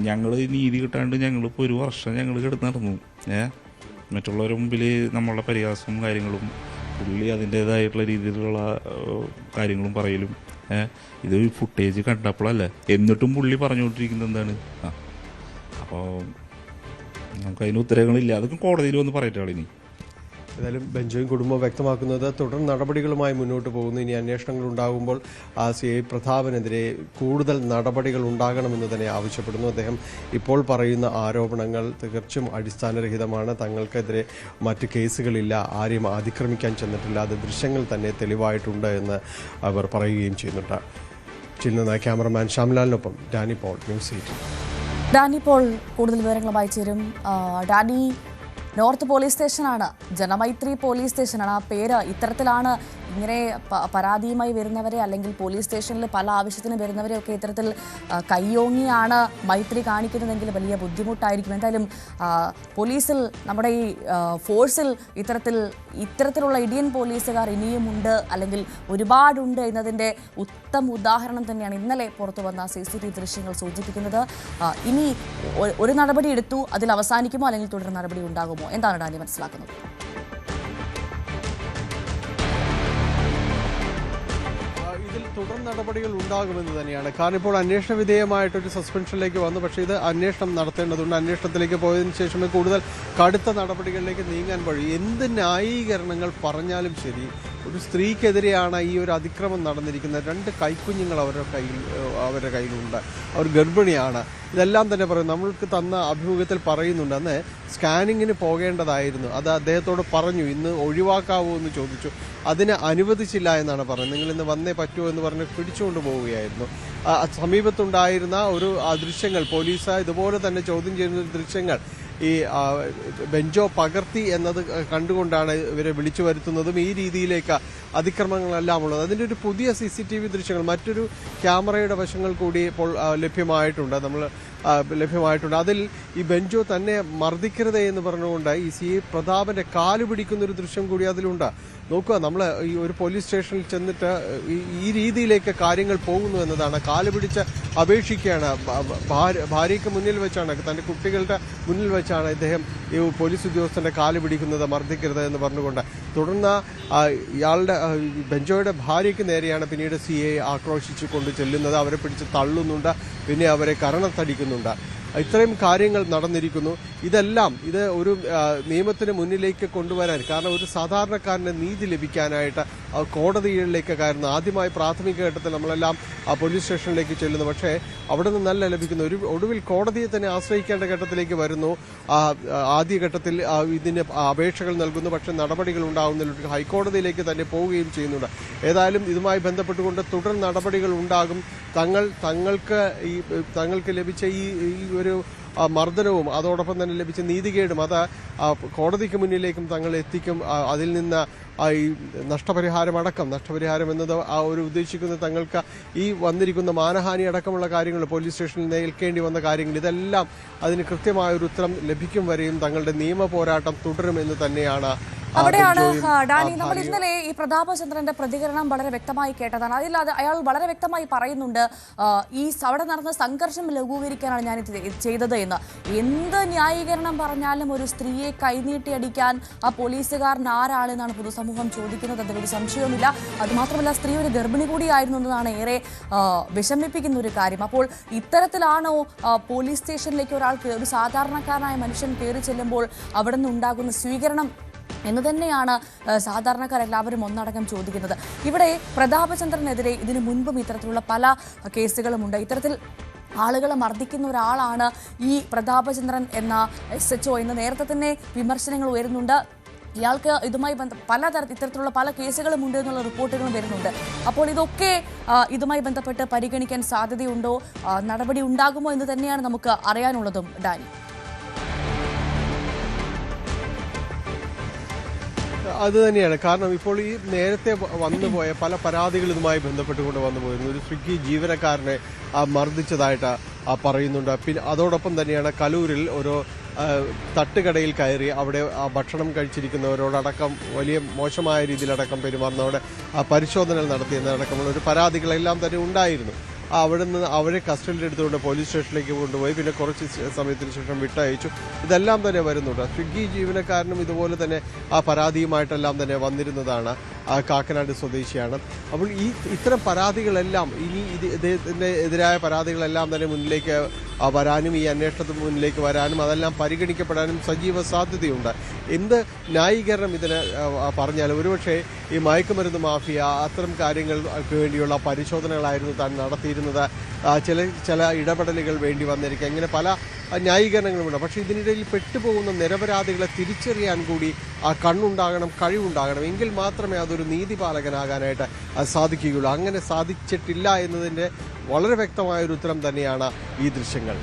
ഞങ്ങൾ നീതി കിട്ടാണ്ട് ഞങ്ങളിപ്പോൾ 1 വർഷം ഞങ്ങൾ കിടന്ന് നടന്നു. മറ്റുള്ളവരുടെ മുമ്പിൽ നമ്മളുടെ പരിഹാസവും കാര്യങ്ങളും, പുള്ളി അതിൻ്റേതായിട്ടുള്ള രീതിയിലുള്ള കാര്യങ്ങളും പറയലും. ഇത് ഫുട്ടേജ് കണ്ടപ്പോഴല്ലേ, എന്നിട്ടും പുള്ളി പറഞ്ഞുകൊണ്ടിരിക്കുന്നത് എന്താണ്? അപ്പോൾ നമുക്ക് അതിന് ഉത്തരങ്ങളില്ല. അതൊക്കെ കോടതിയിൽ വന്ന് പറയട്ടെ ഇനി. ഏതായാലും ബെഞ്ചോയും കുടുംബം വ്യക്തമാക്കുന്നത് തുടർ നടപടികളുമായി മുന്നോട്ട് പോകുന്നു. ഇനി അന്വേഷണങ്ങൾ ഉണ്ടാകുമ്പോൾ CI പ്രതാപനെതിരെ കൂടുതൽ നടപടികൾ ഉണ്ടാകണമെന്ന് തന്നെ ആവശ്യപ്പെടുന്നു. അദ്ദേഹം ഇപ്പോൾ പറയുന്ന ആരോപണങ്ങൾ തികച്ചും അടിസ്ഥാനരഹിതമാണ്. തങ്ങൾക്കെതിരെ മറ്റ് കേസുകളില്ല, ആരെയും അതിക്രമിക്കാൻ ചെന്നിട്ടില്ല, അത് ദൃശ്യങ്ങൾ തന്നെ തെളിവായിട്ടുണ്ട് എന്ന് അവർ പറയുകയും ചെയ്യുന്നുണ്ട്. ചില്ലുന്ന ക്യാമറമാൻ ശ്യാംലാലിനൊപ്പം ഡാനി പോൾ, ന്യൂസ് 18. ഡാനി പോൾ കൂടുതൽ വിവരങ്ങളുമായി ചേരും. ഡാനി, നോർത്ത് പോലീസ് സ്റ്റേഷനാണ്, ജനമൈത്രി പോലീസ് സ്റ്റേഷനാണ്. ആ പേര് ഇത്തരത്തിലാണ് ഇങ്ങനെ പരാതിയുമായി വരുന്നവരെ, അല്ലെങ്കിൽ പോലീസ് സ്റ്റേഷനിൽ പല ആവശ്യത്തിന് വരുന്നവരെയൊക്കെ ഇത്തരത്തിൽ കയ്യോങ്ങിയാണ് മൈത്രി കാണിക്കുന്നതെങ്കിൽ വലിയ ബുദ്ധിമുട്ടായിരിക്കും. എന്തായാലും പോലീസിൽ, നമ്മുടെ ഈ ഫോഴ്സിൽ ഇത്തരത്തിലുള്ള ഇന്ത്യൻ പോലീസുകാർ ഇനിയുമുണ്ട്, അല്ലെങ്കിൽ ഒരുപാടുണ്ട് എന്നതിൻ്റെ ഉത്തമ ഉദാഹരണം തന്നെയാണ് ഇന്നലെ പുറത്തു വന്ന CCTV ദൃശ്യങ്ങൾ സൂചിപ്പിക്കുന്നത്. ഇനി ഒരു നടപടി എടുത്തു, അതിൽ അവസാനിക്കുമോ അല്ലെങ്കിൽ തുടർ നടപടി ഉണ്ടാകുമോ? എന്താണ് ഡാനി മനസ്സിലാക്കുന്നത്? ഇതിൽ തുടർ നടപടികൾ ഉണ്ടാകുമെന്ന് തന്നെയാണ്. കാരണം ഇപ്പോൾ അന്വേഷണ വിധേയമായിട്ടൊരു സസ്പെൻഷനിലേക്ക് വന്നു. പക്ഷേ ഇത് അന്വേഷണം നടത്തേണ്ടതുണ്ട്. അന്വേഷണത്തിലേക്ക് പോയതിനു ശേഷമേ കൂടുതൽ കടുത്ത നടപടികളിലേക്ക് നീങ്ങാൻ വഴി. എന്ത് ന്യായീകരണങ്ങൾ പറഞ്ഞാലും ശരി, ഒരു സ്ത്രീക്കെതിരെയാണ് ഈ ഒരു അതിക്രമം നടന്നിരിക്കുന്നത്. 2 കൈക്കുഞ്ഞുങ്ങൾ അവരുടെ കയ്യിലുണ്ട്, അവർ ഗർഭിണിയാണ്. ഇതെല്ലാം തന്നെ പറയും. നമ്മൾക്ക് തന്ന അഭിമുഖത്തിൽ പറയുന്നുണ്ട്, അന്ന് സ്കാനിങ്ങിന് പോകേണ്ടതായിരുന്നു, അത് അദ്ദേഹത്തോട് പറഞ്ഞു, ഇന്ന് ഒഴിവാക്കാവോ എന്ന് ചോദിച്ചു, അതിന് അനുവദിച്ചില്ല എന്നാണ് പറയുന്നത്. നിങ്ങൾ ഇന്ന് വന്നേ പറ്റുമോ എന്ന് പറഞ്ഞ് പിടിച്ചുകൊണ്ട് പോവുകയായിരുന്നു. സമീപത്തുണ്ടായിരുന്ന ഒരു ദൃശ്യങ്ങൾ, പോലീസ് ഇതുപോലെ തന്നെ ചോദ്യം ചെയ്യുന്ന ദൃശ്യങ്ങൾ ഈ ബെഞ്ചോ പകർത്തി എന്നത് കണ്ടുകൊണ്ടാണ് ഇവരെ വിളിച്ചു വരുത്തുന്നതും ഈ രീതിയിലേക്ക് അതിക്രമങ്ങളെല്ലാം ഉള്ളത്. അതിൻ്റെ ഒരു പുതിയ CCTV ദൃശ്യങ്ങൾ, മറ്റൊരു ക്യാമറയുടെ വശങ്ങൾ കൂടി ഇപ്പോൾ ലഭ്യമായിട്ടുണ്ട്. അതിൽ ഈ ബെഞ്ചോ തന്നെ മർദ്ദിക്കരുതേ എന്ന് പറഞ്ഞുകൊണ്ട് ഈ CI പ്രതാപന്റെ കാല് പിടിക്കുന്നൊരു ദൃശ്യം കൂടി അതിലുണ്ട്. നോക്കുക, നമ്മൾ ഈ ഒരു പോലീസ് സ്റ്റേഷനിൽ ചെന്നിട്ട് ഈ രീതിയിലേക്ക് കാര്യങ്ങൾ പോകുന്നു എന്നതാണ്. കാല് പിടിച്ച് അപേക്ഷിക്കുകയാണ്. ഭാര്യയ്ക്ക് മുന്നിൽ വെച്ചാണ്, തൻ്റെ കുട്ടികളുടെ മുന്നിൽ വെച്ചാണ് ഇദ്ദേഹം ഈ പോലീസ് ഉദ്യോഗസ്ഥൻ്റെ കാല് പിടിക്കുന്നത്, മർദ്ദിക്കരുത് എന്ന് പറഞ്ഞുകൊണ്ട്. തുടർന്ന് ഇയാളുടെ ബെഞ്ചോയുടെ ഭാര്യയ്ക്ക് നേരെയാണ് പിന്നീട് CA ആക്രോശിച്ചു കൊണ്ട് ചെല്ലുന്നത്. അവരെ പിടിച്ച് തള്ളുന്നുണ്ട്, പിന്നെ അവരെ കരണത്തടിക്കുന്നുണ്ട്. ഇത്രയും കാര്യങ്ങൾ നടന്നിരിക്കുന്നു. ഇതെല്ലാം ഇത് ഒരു നിയമത്തിന് മുന്നിലേക്ക് കൊണ്ടുവരാൻ, കാരണം ഒരു സാധാരണക്കാരന് നീതി ലഭിക്കാനായിട്ട് കോടതികളിലേക്ക് കയറുന്നു. ആദ്യമായി പ്രാഥമിക ഘട്ടത്തിൽ നമ്മളെല്ലാം പോലീസ് സ്റ്റേഷനിലേക്ക് ചെല്ലുന്നു, പക്ഷേ അവിടെ നിന്നല്ല ലഭിക്കുന്നു. ഒടുവിൽ കോടതിയെ തന്നെ ആശ്രയിക്കേണ്ട ഘട്ടത്തിലേക്ക് വരുന്നു. ആദ്യഘട്ടത്തിൽ ഇതിന് അപേക്ഷകൾ നൽകുന്നു, പക്ഷേ നടപടികൾ ഉണ്ടാകുന്നില്ല. ഹൈക്കോടതിയിലേക്ക് തന്നെ പോവുകയും ചെയ്യുന്നുണ്ട്. ഏതായാലും ഇതുമായി ബന്ധപ്പെട്ടുകൊണ്ട് തുടർ നടപടികൾ ഉണ്ടാകും. തങ്ങൾക്ക് ലഭിച്ച ഈ ഒരു മർദ്ദനവും അതോടൊപ്പം തന്നെ ലഭിച്ച നീതികേടും അത് കോടതിക്ക് മുന്നിലേക്കും തങ്ങൾ എത്തിക്കും. അതിൽ നിന്ന് ഈ നഷ്ടപരിഹാരം എന്നത് ഒരു ഉദ്ദേശിക്കുന്നത് തങ്ങൾക്ക് ഈ വന്നിരിക്കുന്ന മാനഹാനി അടക്കമുള്ള കാര്യങ്ങൾ, പോലീസ് സ്റ്റേഷനിൽ നേരിടേണ്ടി വന്ന കാര്യങ്ങൾ, ഇതെല്ലാം അതിന് കൃത്യമായൊരു ഉത്തരം ലഭിക്കും വരെയും തങ്ങളുടെ നിയമ പോരാട്ടം തുടരുമെന്ന് തന്നെയാണ്. അവിടെയാണ് ഡാനി, നമ്മൾ ഇന്നലെ ഈ പ്രതാപചന്ദ്രന്റെ പ്രതികരണം വളരെ വ്യക്തമായി കേട്ടതാണ്. അതിൽ അയാൾ വളരെ വ്യക്തമായി പറയുന്നുണ്ട്, ഈ അവിടെ നടന്ന സംഘർഷം ലഘൂകരിക്കാനാണ് ഞാൻ ചെയ്തത് എന്ന്. എന്ത് ന്യായീകരണം പറഞ്ഞാലും ഒരു സ്ത്രീയെ കൈനീട്ടി അടിക്കാൻ ആ പോലീസുകാരൻ ആരാണെന്നാണ് പൊതുസമൂഹം ചോദിക്കുന്നത്. അതിലൊരു സംശയവുമില്ല. അതുമാത്രമല്ല, സ്ത്രീ ഒരു ഗർഭിണി കൂടിയായിരുന്നു എന്നതാണ് ഏറെ വിഷമിപ്പിക്കുന്ന ഒരു കാര്യം. അപ്പോൾ ഇത്തരത്തിലാണോ പോലീസ് സ്റ്റേഷനിലേക്ക് ഒരു സാധാരണക്കാരനായ മനുഷ്യൻ കയറി ചെല്ലുമ്പോൾ അവിടെ നിന്ന് ഉണ്ടാകുന്ന സ്വീകരണം എന്ന് തന്നെയാണ് സാധാരണക്കാരെല്ലാവരും ഒന്നടങ്കം ചോദിക്കുന്നത്. ഇവിടെ പ്രതാപചന്ദ്രനെതിരെ ഇതിനു മുൻപും ഇത്തരത്തിലുള്ള പല കേസുകളുമുണ്ട്. ഇത്തരത്തിൽ ആളുകളെ മർദ്ദിക്കുന്ന ഒരാളാണ് ഈ പ്രതാപചന്ദ്രൻ എന്ന SHO എന്ന് നേരത്തെ തന്നെ വിമർശനങ്ങൾ ഉയരുന്നുണ്ട്. ഇയാൾക്ക് ഇതുമായി ഇത്തരത്തിലുള്ള പല കേസുകളും ഉണ്ട് എന്നുള്ള റിപ്പോർട്ടുകളും വരുന്നുണ്ട്. അപ്പോൾ ഇതൊക്കെ ഇതുമായി ബന്ധപ്പെട്ട് പരിഗണിക്കാൻ സാധ്യതയുണ്ടോ, നടപടി ഉണ്ടാകുമോ എന്ന് തന്നെയാണ് നമുക്ക് അറിയാനുള്ളതും. ഡാനി, അത് തന്നെയാണ്. കാരണം ഇപ്പോൾ ഈ നേരത്തെ വന്നുപോയ പല പരാതികൾ ഇതുമായി ബന്ധപ്പെട്ടുകൊണ്ട് വന്നുപോയിരുന്നു. ഒരു സ്വിഗ്ഗി ജീവനക്കാരനെ മർദ്ദിച്ചതായിട്ട് പറയുന്നുണ്ട്. പിന്നെ അതോടൊപ്പം തന്നെയാണ് കലൂരിൽ ഒരു തട്ടുകടയിൽ കയറി അവിടെ ഭക്ഷണം കഴിച്ചിരിക്കുന്നവരോടക്കം വലിയ മോശമായ രീതിയിലടക്കം പെരുമാറുന്നവരുടെ പരിശോധനകൾ നടത്തിയെന്നടക്കമുള്ള ഒരു പരാതികളെല്ലാം തന്നെ ഉണ്ടായിരുന്നു. അവിടെ നിന്ന് അവരെ കസ്റ്റഡിയിൽ എടുത്തുകൊണ്ട് പോലീസ് സ്റ്റേഷനിലേക്ക് കൊണ്ടുപോയി, പിന്നെ കുറച്ച് സമയത്തിന് ശേഷം വിട്ടയച്ചു. ഇതെല്ലാം തന്നെ വരുന്നുണ്ട്. സ്വിഗ്ഗി ജീവനക്കാരനും ഇതുപോലെ തന്നെ ആ പരാതിയുമായിട്ടെല്ലാം തന്നെ വന്നിരുന്നതാണ്. കാക്കനാട് സ്വദേശിയാണ്. അപ്പോൾ ഇത്തരം പരാതികളെല്ലാം ഇനി ഇദ്ദേഹത്തിൻ്റെ എതിരായ പരാതികളെല്ലാം തന്നെ മുന്നിലേക്ക് വരാനും ഈ അന്വേഷണത്തിന് മുന്നിലേക്ക് വരാനും അതെല്ലാം പരിഗണിക്കപ്പെടാനും സജീവ സാധ്യതയുണ്ട്. എന്ത് ന്യായീകരണം ഇതിന് പറഞ്ഞാലും ഒരുപക്ഷെ ഈ മയക്കുമരുന്ന് മാഫിയ അത്തരം കാര്യങ്ങൾക്ക് വേണ്ടിയുള്ള പരിശോധനകളായിരുന്നു താൻ നടത്തിയിരുന്നത്, ചില ഇടപെടലുകൾ വേണ്ടി വന്നിരിക്കുക, ഇങ്ങനെ പല ന്യായീകരണങ്ങളുമുണ്ട്. പക്ഷേ ഇതിനിടയിൽ പെട്ടുപോകുന്ന നിരപരാധികളെ തിരിച്ചറിയാൻ കൂടി കണ്ണുണ്ടാകണം, കഴിവുണ്ടാകണം. എങ്കിൽ മാത്രമേ അതൊരു നീതിപാലകനാകാനായിട്ട് സാധിക്കുകയുള്ളൂ. അങ്ങനെ സാധിച്ചിട്ടില്ല എന്നതിൻ്റെ വളരെ വ്യക്തമായൊരു ഉത്തരം തന്നെയാണ് ഈ ദൃശ്യങ്ങൾ.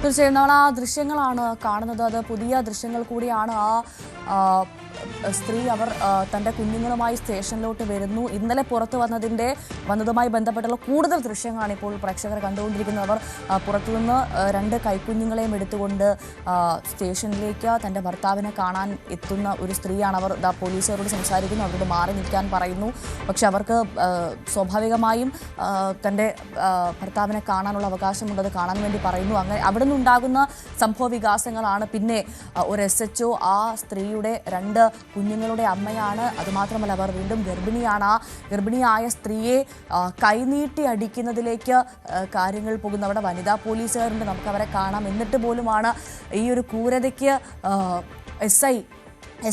തീർച്ചയായും നമ്മൾ ആ ദൃശ്യങ്ങളാണ് കാണുന്നത്. അത് പുതിയ ദൃശ്യങ്ങൾ കൂടിയാണ്. സ്ത്രീ തൻ്റെ കുഞ്ഞുങ്ങളുമായി സ്റ്റേഷനിലോട്ട് വരുന്നു. ഇന്നലെ പുറത്തു വന്നതുമായി ബന്ധപ്പെട്ടുള്ള കൂടുതൽ ദൃശ്യങ്ങളാണ് ഇപ്പോൾ പ്രേക്ഷകർ കണ്ടുകൊണ്ടിരിക്കുന്നത്. അവർ പുറത്തുനിന്ന് 2 കൈക്കുഞ്ഞുങ്ങളെയും എടുത്തുകൊണ്ട് സ്റ്റേഷനിലേക്ക് തൻ്റെ ഭർത്താവിനെ കാണാൻ എത്തുന്ന ഒരു സ്ത്രീയാണ്. അവർ പോലീസുകാരോട് സംസാരിക്കുന്നു, അവരോട് മാറി നിൽക്കാൻ പറയുന്നു. പക്ഷെ അവർക്ക് സ്വാഭാവികമായും തൻ്റെ ഭർത്താവിനെ കാണാനുള്ള അവകാശമുണ്ടത് കാണാൻ വേണ്ടി പറയുന്നു. അങ്ങനെ അവിടെ നിന്നുണ്ടാകുന്ന സംഭവ വികാസങ്ങളാണ്. പിന്നെ ഒരു SHO ആ സ്ത്രീയുടെ 2 കുഞ്ഞുങ്ങളുടെ അമ്മയാണ്. അതുമാത്രമല്ല, അവർ വീണ്ടും ഗർഭിണിയാണ്. ആ ഗർഭിണിയായ സ്ത്രീയെ കൈനീട്ടി അടിക്കുന്നതിലേക്ക് കാര്യങ്ങൾ പോകുന്നു. അവിടെ വനിതാ പോലീസുകാരുണ്ട്, നമുക്ക് അവരെ കാണാം. എന്നിട്ട് പോലുമാണ് ഈ ഒരു ക്രൂരതയ്ക്ക്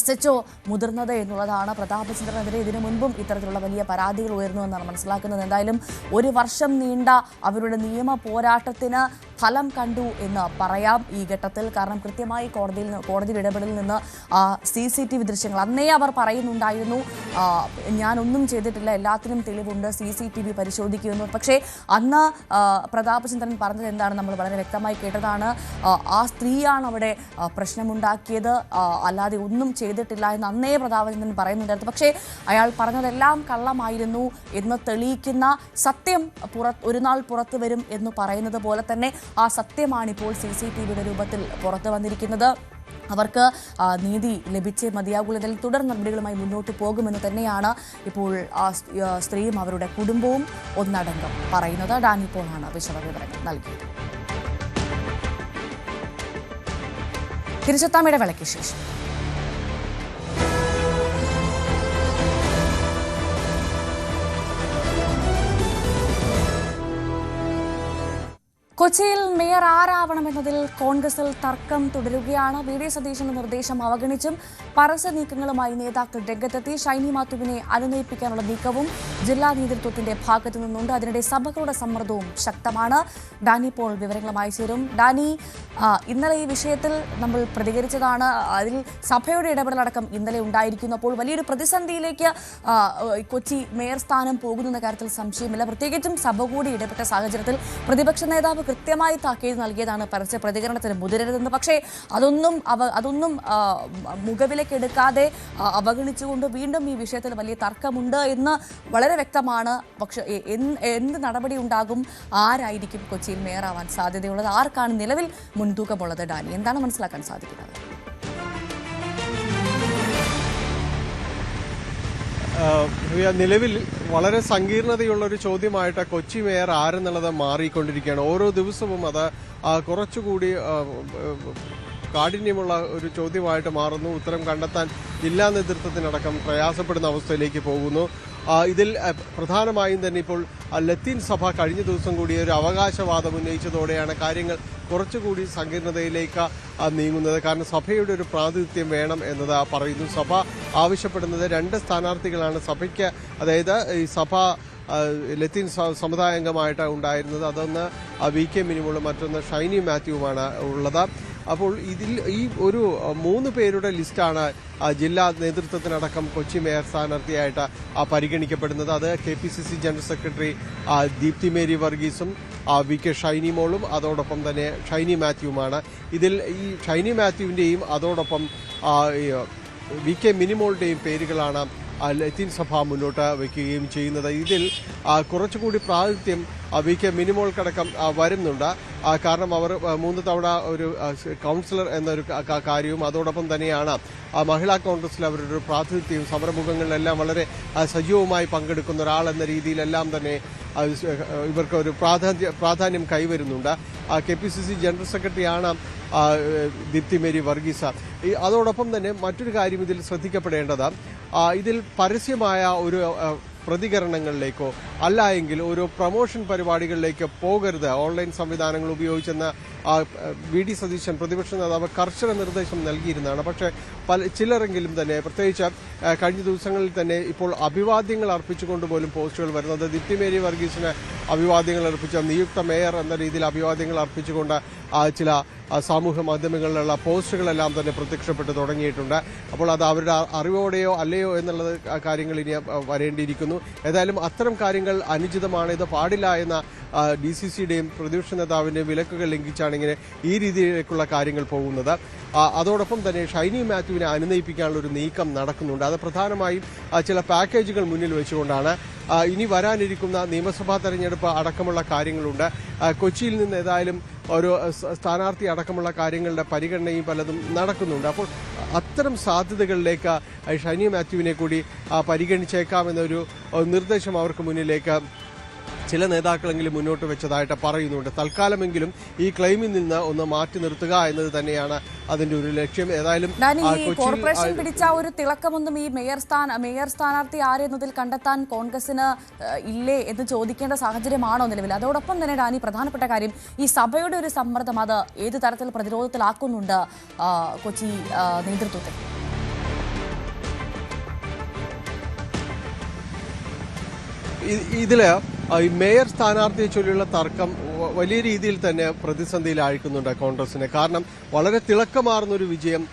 SHO മുതിർന്നത് എന്നുള്ളതാണ്. പ്രതാപചന്ദ്രനെതിരെ ഇതിനു മുൻപും ഇത്തരത്തിലുള്ള വലിയ പരാതികൾ ഉയർന്നു എന്നാണ് മനസ്സിലാക്കുന്നത്. എന്തായാലും 1 വർഷം നീണ്ട അവരുടെ നിയമ പോരാട്ടത്തിന് ഫലം കണ്ടു എന്ന് പറയാം ഈ ഘട്ടത്തിൽ. കാരണം കൃത്യമായി കോടതി ഇടപെടലിൽ നിന്ന് CCTV ദൃശ്യങ്ങൾ അന്നേ അവർ പറയുന്നുണ്ടായിരുന്നു, ഞാനൊന്നും ചെയ്തിട്ടില്ല, എല്ലാത്തിനും തെളിവുണ്ട്, CCTV പരിശോധിക്കുമെന്ന്. പക്ഷേ അന്ന് പ്രതാപചന്ദ്രൻ പറഞ്ഞത് എന്താണ് നമ്മൾ വളരെ വ്യക്തമായി കേട്ടതാണ്. ആ സ്ത്രീയാണ് അവിടെ പ്രശ്നമുണ്ടാക്കിയത്, അല്ലാതെ ഒന്നും ചെയ്തിട്ടില്ല എന്ന് അന്നേ പ്രതാപചന്ദ്രൻ പറയുന്നുണ്ടായിരുന്നു. പക്ഷേ അയാൾ പറഞ്ഞതെല്ലാം കള്ളമായിരുന്നു എന്ന് തെളിയിക്കുന്ന സത്യം ഒരു നാൾ പുറത്തു വരും എന്ന് പറയുന്നത് പോലെ തന്നെ ആ സത്യമാണിപ്പോൾ CCTVയുടെ രൂപത്തിൽ പുറത്തു വന്നിരിക്കുന്നത്. അവർക്ക് നീതി ലഭിച്ചേ മതിയാകുള്ളതിൽ തുടർ നടപടികളുമായി മുന്നോട്ട് പോകുമെന്ന് തന്നെയാണ് ഇപ്പോൾ സ്ത്രീയും അവരുടെ കുടുംബവും ഒന്നടങ്കം പറയുന്നത്. ഡാനി പോളാണ് വിശദവിവരങ്ങൾ നൽകിയത്. തിരിച്ചെത്താം ഇടവേളയ്ക്ക് ശേഷം. കൊച്ചിയിൽ മേയർ ആരാവണമെന്നതിൽ കോൺഗ്രസിൽ തർക്കം തുടരുകയാണ്. വി.ഡി. സതീശന്റെ നിർദ്ദേശം അവഗണിച്ചും പരസ്യ നീക്കങ്ങളുമായി നേതാക്കൾ രംഗത്തെത്തി. ഷൈനി മാത്യുവിനെ അനുനയിപ്പിക്കാനുള്ള നീക്കവും ജില്ലാ നേതൃത്വത്തിന്റെ ഭാഗത്തു നിന്നുണ്ട്. അതിനിടെ സഭകളുടെ സമ്മർദ്ദവും ശക്തമാണ്. ഡാനി പോൾ വിവരങ്ങളുമായി ചേരും. ഡാനി, ഇന്നലെ ഈ വിഷയത്തിൽ നമ്മൾ പ്രതികരിച്ചതാണ്. അതിൽ സഭയുടെ ഇടപെടലടക്കം ഇന്നലെ ഉണ്ടായിരിക്കുന്നു. അപ്പോൾ വലിയൊരു പ്രതിസന്ധിയിലേക്ക് കൊച്ചി മേയർ സ്ഥാനം പോകുന്ന കാര്യത്തിൽ സംശയമില്ല. പ്രത്യേകിച്ചും സഭ കൂടി ഇടപെട്ട സാഹചര്യത്തിൽ പ്രതിപക്ഷ നേതാവ് കൃത്യമായി താക്കീത് നൽകിയതാണ് പരസ്യ പ്രതികരണത്തിന് മുതിരരുതെന്ന്. പക്ഷേ അതൊന്നും മുഖവിലേക്ക് എടുക്കാതെ അവഗണിച്ചുകൊണ്ട് വീണ്ടും ഈ വിഷയത്തിൽ വലിയ തർക്കമുണ്ട് എന്ന് വളരെ വ്യക്തമാണ്. പക്ഷേ എന്ത് നടപടി ഉണ്ടാകും? ആരായിരിക്കും കൊച്ചിയിൽ മേയറാവാൻ സാധ്യതയുള്ളത്? ആർക്കാണ് നിലവിൽ മുൻതൂക്കമുള്ളത്? ഡാനി, എന്താണ് മനസ്സിലാക്കാൻ സാധിക്കുന്നത്? നിലവിൽ വളരെ സങ്കീർണതയുള്ള ഒരു ചോദ്യമായിട്ട് കൊച്ചി മേയർ ആരെന്നുള്ളത് മാറിക്കൊണ്ടിരിക്കുകയാണ്. ഓരോ ദിവസവും അത് കുറച്ചുകൂടി കാഠിന്യമുള്ള ഒരു ചോദ്യമായിട്ട് മാറുന്നു. ഉത്തരം കണ്ടെത്താൻ ജില്ലാ നേതൃത്വത്തിനടക്കം പ്രയാസപ്പെടുന്ന അവസ്ഥയിലേക്ക് പോകുന്നു. ഇതിൽ പ്രധാനമായും തന്നെ ഇപ്പോൾ ലത്തീൻ സഭ കഴിഞ്ഞ ദിവസം കൂടി ഒരു അവകാശവാദം ഉന്നയിച്ചതോടെയാണ് കാര്യങ്ങൾ കുറച്ചുകൂടി സങ്കീർണതയിലേക്ക് നീങ്ങുന്നത്. കാരണം സഭയുടെ ഒരു പ്രാതിനിധ്യം വേണം എന്നത് പറയുന്നു. സഭ ആവശ്യപ്പെടുന്നത് 2 സ്ഥാനാർത്ഥികളാണ് സഭയ്ക്ക്, അതായത് ഈ സഭ ലത്തീൻ സമുദായാംഗമായിട്ട് ഉണ്ടായിരുന്നത്. അതൊന്ന് വി.കെ. മിനിമോളും മറ്റൊന്ന് ഷൈനി മാത്യുവുമാണ് ഉള്ളത്. അപ്പോൾ ഇതിൽ ഈ ഒരു 3 പേരുടെ ലിസ്റ്റാണ് ജില്ലാ നേതൃത്വത്തിനടക്കം കൊച്ചി മേയർ സ്ഥാനാർത്ഥിയായിട്ട് പരിഗണിക്കപ്പെടുന്നത്. അത് KPCC general secretary Deepthi Mary വർഗീസും വി.കെ. ഷൈനി മോളും അതോടൊപ്പം തന്നെ ഷൈനി മാത്യുവുമാണ്. ഇതിൽ ഈ ഷൈനി മാത്യുവിൻ്റെയും അതോടൊപ്പം വി.കെ. മിനിമോളുടെയും പേരുകളാണ് ലത്തീൻ സഭ മുന്നോട്ട് വയ്ക്കുകയും ചെയ്യുന്നത്. ഇതിൽ കുറച്ചുകൂടി പ്രാതിനിധ്യം വി.കെ. മിനിമോൾക്കടക്കം വരുന്നുണ്ട്. കാരണം അവർ 3 തവണ ഒരു കൗൺസിലർ എന്നൊരു കാര്യവും അതോടൊപ്പം തന്നെയാണ് മഹിളാ കോൺഗ്രസിൽ അവരുടെ പ്രാതിനിധ്യവും സമരമുഖങ്ങളിലെല്ലാം വളരെ സജീവമായി പങ്കെടുക്കുന്ന ഒരാൾ എന്ന രീതിയിലെല്ലാം തന്നെ ഇവർക്ക് ഒരു പ്രാധാന്യം കൈവരുന്നുണ്ട്. KPCC ജനറൽ സെക്രട്ടറിയാണ് ദീപ്തി മേരി വർഗീസ്. അതോടൊപ്പം തന്നെ മറ്റൊരു കാര്യം ഇതിൽ ശ്രദ്ധിക്കപ്പെടേണ്ടത്, ഇതിൽ പരസ്യമായ ഒരു പ്രതികരണങ്ങളിലേക്കോ അല്ല എങ്കിൽ ഒരു പ്രൊമോഷൻ പരിപാടികളിലേക്ക് പോകരുത്, ഓൺലൈൻ സംവിധാനങ്ങൾ ഉപയോഗിച്ചെന്ന് വി.ഡി. സതീശൻ പ്രതിപക്ഷ നേതാവ് കർശന നിർദ്ദേശം നൽകിയിരുന്നതാണ്. പക്ഷേ ചിലരെങ്കിലും തന്നെ, പ്രത്യേകിച്ച് കഴിഞ്ഞ ദിവസങ്ങളിൽ തന്നെ ഇപ്പോൾ അഭിവാദ്യങ്ങൾ അർപ്പിച്ചുകൊണ്ട് പോലും പോസ്റ്റുകൾ വരുന്നത്. ദീപ്തി മേരി വർഗീസിന് അഭിവാദ്യങ്ങൾ അർപ്പിച്ച നിയുക്ത മേയർ എന്ന രീതിയിൽ അഭിവാദ്യങ്ങൾ അർപ്പിച്ചുകൊണ്ട് ചില സാമൂഹ്യ മാധ്യമങ്ങളിലുള്ള പോസ്റ്റുകളെല്ലാം തന്നെ പ്രത്യക്ഷപ്പെട്ടു തുടങ്ങിയിട്ടുണ്ട്. അപ്പോൾ അത് അവരുടെ അറിവോടെയോ അല്ലയോ എന്നുള്ളത് കാര്യങ്ങൾ ഇനി വരേണ്ടിയിരിക്കുന്നു. ഏതായാലും അത്തരം കാര്യങ്ങൾ അനുചിതമാണ്, ഇത് പാടില്ല എന്ന DCCയുടെയും പ്രതിപക്ഷ നേതാവിന്റെയും വിലക്കുകൾ ലംഘിച്ചാണ് ഇങ്ങനെ ഈ രീതിയിലേക്കുള്ള കാര്യങ്ങൾ പോകുന്നത്. അതോടൊപ്പം തന്നെ ഷൈനി മാത്യുവിനെ അനുനയിപ്പിക്കാനുള്ള ഒരു നീക്കം നടക്കുന്നുണ്ട്. അത് പ്രധാനമായും ചില പാക്കേജുകൾ മുന്നിൽ വെച്ചുകൊണ്ടാണ്. ഇനി വരാനിരിക്കുന്ന നിയമസഭാ തെരഞ്ഞെടുപ്പ് അടക്കമുള്ള കാര്യങ്ങളുണ്ട്. കൊച്ചിയിൽ നിന്ന് ഏതായാലും ഒരു സ്ഥാനാർത്ഥി അടക്കമുള്ള കാര്യങ്ങളുടെ പരിഗണനയും പലതും നടക്കുന്നുണ്ട്. അപ്പോൾ അത്തരം സാധ്യതകളിലേക്ക് ഷൈനി മാത്യുവിനെ കൂടി പരിഗണിച്ചേക്കാമെന്നൊരു നിർദ്ദേശം അവർക്ക് മുന്നിലേക്ക് ചില നേതാക്കളെങ്കിലും മുന്നോട്ട് വെച്ചതായിട്ട് പറയുന്നുണ്ട്. തൽക്കാലമെങ്കിലും ഈ ക്ലെയിമിൽ നിന്ന് ഒന്ന് മാറ്റി നിർത്തുക എന്നത് തന്നെയാണ് അതിന്റെ ഒരു ലക്ഷ്യം. ഏതായാലും കോർപ്പറേഷൻ പിടിച്ച ഒരു തിളക്കമൊന്നും ഈ മേയർ സ്ഥാനാർത്ഥി ആരെന്നതിൽ കണ്ടെത്താൻ കോൺഗ്രസിന് ഇല്ലേ എന്ന് ചോദിക്കേണ്ട സാഹചര്യമാണോ നിലവിൽ? അതോടൊപ്പം തന്നെ ഡാനി, പ്രധാനപ്പെട്ട കാര്യം, ഈ സഭയുടെ ഒരു സമ്മർദ്ദം അത് ഏത് തരത്തിൽ പ്രതിരോധത്തിലാക്കുന്നുണ്ട് കൊച്ചി നേതൃത്വത്തെ? ഇതില് ഈ മേയർ സ്ഥാനാർത്ഥിയെ ചൊല്ലിയുള്ള തർക്കം വലിയ രീതിയിൽ തന്നെ പ്രതിസന്ധിയിലായിരിക്കുന്നുണ്ട് കോൺഗ്രസിനെ. കാരണം വളരെ തിളക്കമാർന്ന ഒരു വിജയം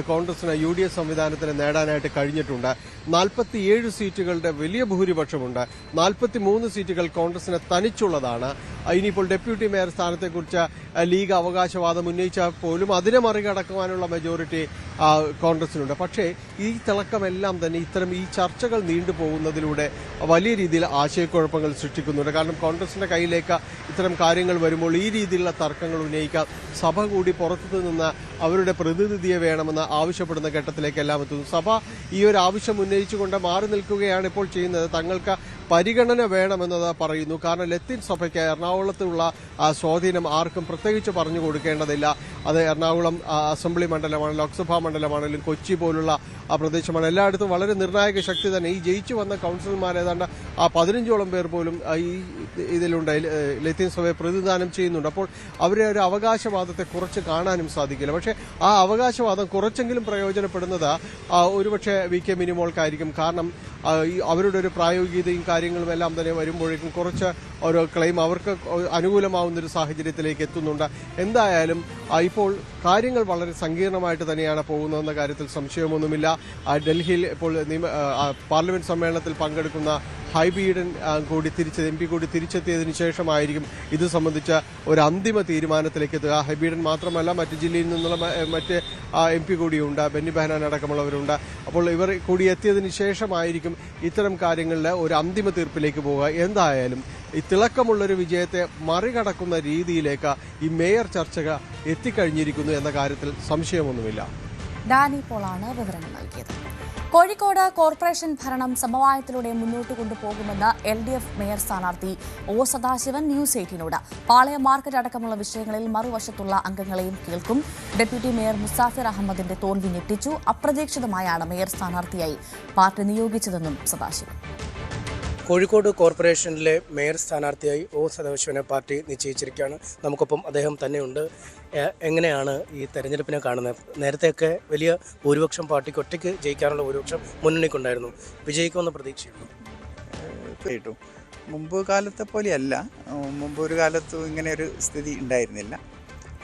കോൺഗ്രസിന് UDF സംവിധാനത്തിന് നേടാനായിട്ട് കഴിഞ്ഞിട്ടുണ്ട്. 47 സീറ്റുകളുടെ വലിയ ഭൂരിപക്ഷമുണ്ട്. 43 സീറ്റുകൾ കോൺഗ്രസിന് തനിച്ചുള്ളതാണ്. ഇനിയിപ്പോൾ ഡെപ്യൂട്ടി മേയർ സ്ഥാനത്തെക്കുറിച്ച് ലീഗ് അവകാശവാദം ഉന്നയിച്ചാൽ പോലും അതിനെ മറികടക്കുവാനുള്ള മെജോറിറ്റി കോൺഗ്രസിനുണ്ട്. പക്ഷേ ഈ തിളക്കമെല്ലാം തന്നെ ഇത്തരം ഈ ചർച്ചകൾ നീണ്ടുപോകുന്നതിലൂടെ വലിയ രീതിയിൽ ആശയക്കുഴപ്പങ്ങൾ സൃഷ്ടിക്കുന്നുണ്ട്. കാരണം കോൺഗ്രസിന്റെ കയ്യിലേക്ക് ഇത്തരം കാര്യങ്ങൾ വരുമ്പോൾ ഈ രീതിയിലുള്ള തർക്കങ്ങൾ ഉന്നയിക്കാൻ സഭ കൂടി പുറത്തു നിന്ന് അവരുടെ പ്രതിനിധിയെ വേണമെന്ന് ആവശ്യപ്പെടുന്ന ഘട്ടത്തിലേക്കെല്ലാം എത്തുന്നു. സഭ ഈ ഒരു ആവശ്യം ഉന്നയിച്ചുകൊണ്ട് മാറി നിൽക്കുകയാണ് ഇപ്പോൾ ചെയ്യുന്നത്. തങ്ങൾക്ക് പരിഗണന വേണമെന്നത് പറയുന്നു. കാരണം ലത്തീൻ സഭയ്ക്ക് എറണാകുളത്തുള്ള സ്വാധീനം ആർക്കും പ്രത്യേകിച്ച് പറഞ്ഞു കൊടുക്കേണ്ടതില്ല. അത് എറണാകുളം അസംബ്ലി മണ്ഡലമാണ്, ലോക്സഭാ മണ്ഡലമാണെങ്കിലും കൊച്ചി പോലുള്ള പ്രദേശമാണ്. എല്ലായിടത്തും വളരെ നിർണായക ശക്തി തന്നെ. ഈ ജയിച്ചു വന്ന കൗൺസിലർമാർ ഏതാണ്ട് 15ഓളം പേർ പോലും ഈ ഇതിലുണ്ട്, ലത്തീൻ സഭയെ പ്രതിനിധാനം ചെയ്യുന്നുണ്ട്. അപ്പോൾ അവരെ ഒരു അവകാശവാദത്തെ കുറച്ച് കാണാനും സാധിക്കില്ല. പക്ഷേ ആ അവകാശവാദം കുറച്ചെങ്കിലും പ്രയോജനപ്പെടുന്നത് ഒരുപക്ഷെ വി കെ മിനിമോൾക്കായിരിക്കും. കാരണം അവരുടെ ഒരു പ്രായോഗികതയും കാര്യങ്ങളും എല്ലാം തന്നെ വരുമ്പോഴേക്കും കുറച്ച് ഒരു ക്ലെയിം അവർക്ക് അനുകൂലമാവുന്നൊരു സാഹചര്യത്തിലേക്ക് എത്തുന്നുണ്ട്. എന്തായാലും ഇപ്പോൾ കാര്യങ്ങൾ വളരെ സങ്കീർണമായിട്ട് തന്നെയാണ് പോകുന്നതെന്ന കാര്യത്തിൽ സംശയമൊന്നുമില്ല. ഡൽഹിയിൽ ഇപ്പോൾ പാർലമെന്റ് സമ്മേളനത്തിൽ പങ്കെടുക്കുന്ന ഹൈബി ഈഡൻ എം പി കൂടി തിരിച്ചെത്തിയതിനു ശേഷമായിരിക്കും ഇത് സംബന്ധിച്ച ഒരു അന്തിമ തീരുമാനത്തിലേക്ക് എത്തുക. ഹൈബി ഈഡൻ മാത്രമല്ല, മറ്റ് ജില്ലയിൽ നിന്നുള്ള മറ്റ് എം പി കൂടിയുണ്ട്, ബെന്നി ബെഹനാൻ അടക്കമുള്ളവരുണ്ട്. അപ്പോൾ ഇവർ കൂടി എത്തിയതിനു ശേഷമായിരിക്കും ഇത്തരം കാര്യങ്ങളിൽ ഒരു അന്തിമ തീർപ്പിലേക്ക് പോവുക. എന്തായാലും ഈ തിളക്കമുള്ളൊരു വിജയത്തെ മറികടക്കുന്ന രീതിയിലേക്ക് ഈ മേയർ ചർച്ചകൾ എത്തിക്കഴിഞ്ഞിരിക്കുന്നു എന്ന കാര്യത്തിൽ സംശയമൊന്നുമില്ല. ഡാനി പോളാണ് വിവരങ്ങൾ നൽകിയത്. കോഴിക്കോട് കോർപ്പറേഷൻ ഭരണം സമവായത്തിലൂടെ മുന്നോട്ട് കൊണ്ടുപോകുമെന്ന് LDF മേയർ സ്ഥാനാർത്ഥി ഒ സദാശിവൻ ന്യൂസ് 18നോട്. പാളയം മാർക്കറ്റ് അടക്കമുള്ള വിഷയങ്ങളിൽ മറുവശത്തുള്ള അംഗങ്ങളെയും കേൾക്കും. ഡെപ്യൂട്ടി മേയർ മുസാഫിർ അഹമ്മദിന്റെ തോൽവി ഞെട്ടിച്ചു. അപ്രതീക്ഷിതമായാണ് മേയർ സ്ഥാനാർത്ഥിയായി പാർട്ടി നിയോഗിച്ചതെന്നും സദാശിവൻ. കോഴിക്കോട് കോർപ്പറേഷനിലെ മേയർ സ്ഥാനാർത്ഥിയായി ഒ സദാശിവനെ പാർട്ടി നിശ്ചയിച്ചിരിക്കുകയാണ്. നമുക്കൊപ്പം അദ്ദേഹം തന്നെയുണ്ട്. എങ്ങനെയാണ് ഈ തെരഞ്ഞെടുപ്പിനെ കാണുന്നത്? നേരത്തെയൊക്കെ വലിയ ഭൂരിപക്ഷം പാർട്ടിക്ക് ഒറ്റയ്ക്ക് ജയിക്കാനുള്ള ഭൂരിപക്ഷം മുന്നണിക്കുണ്ടായിരുന്നു. വിജയിക്കുമെന്ന് പ്രതീക്ഷയുണ്ട്? തീർച്ചയായിട്ടും മുമ്പ് കാലത്തെ പോലെയല്ല. മുമ്പ് ഒരു കാലത്തും ഇങ്ങനെ ഒരു സ്ഥിതി ഉണ്ടായിരുന്നില്ല.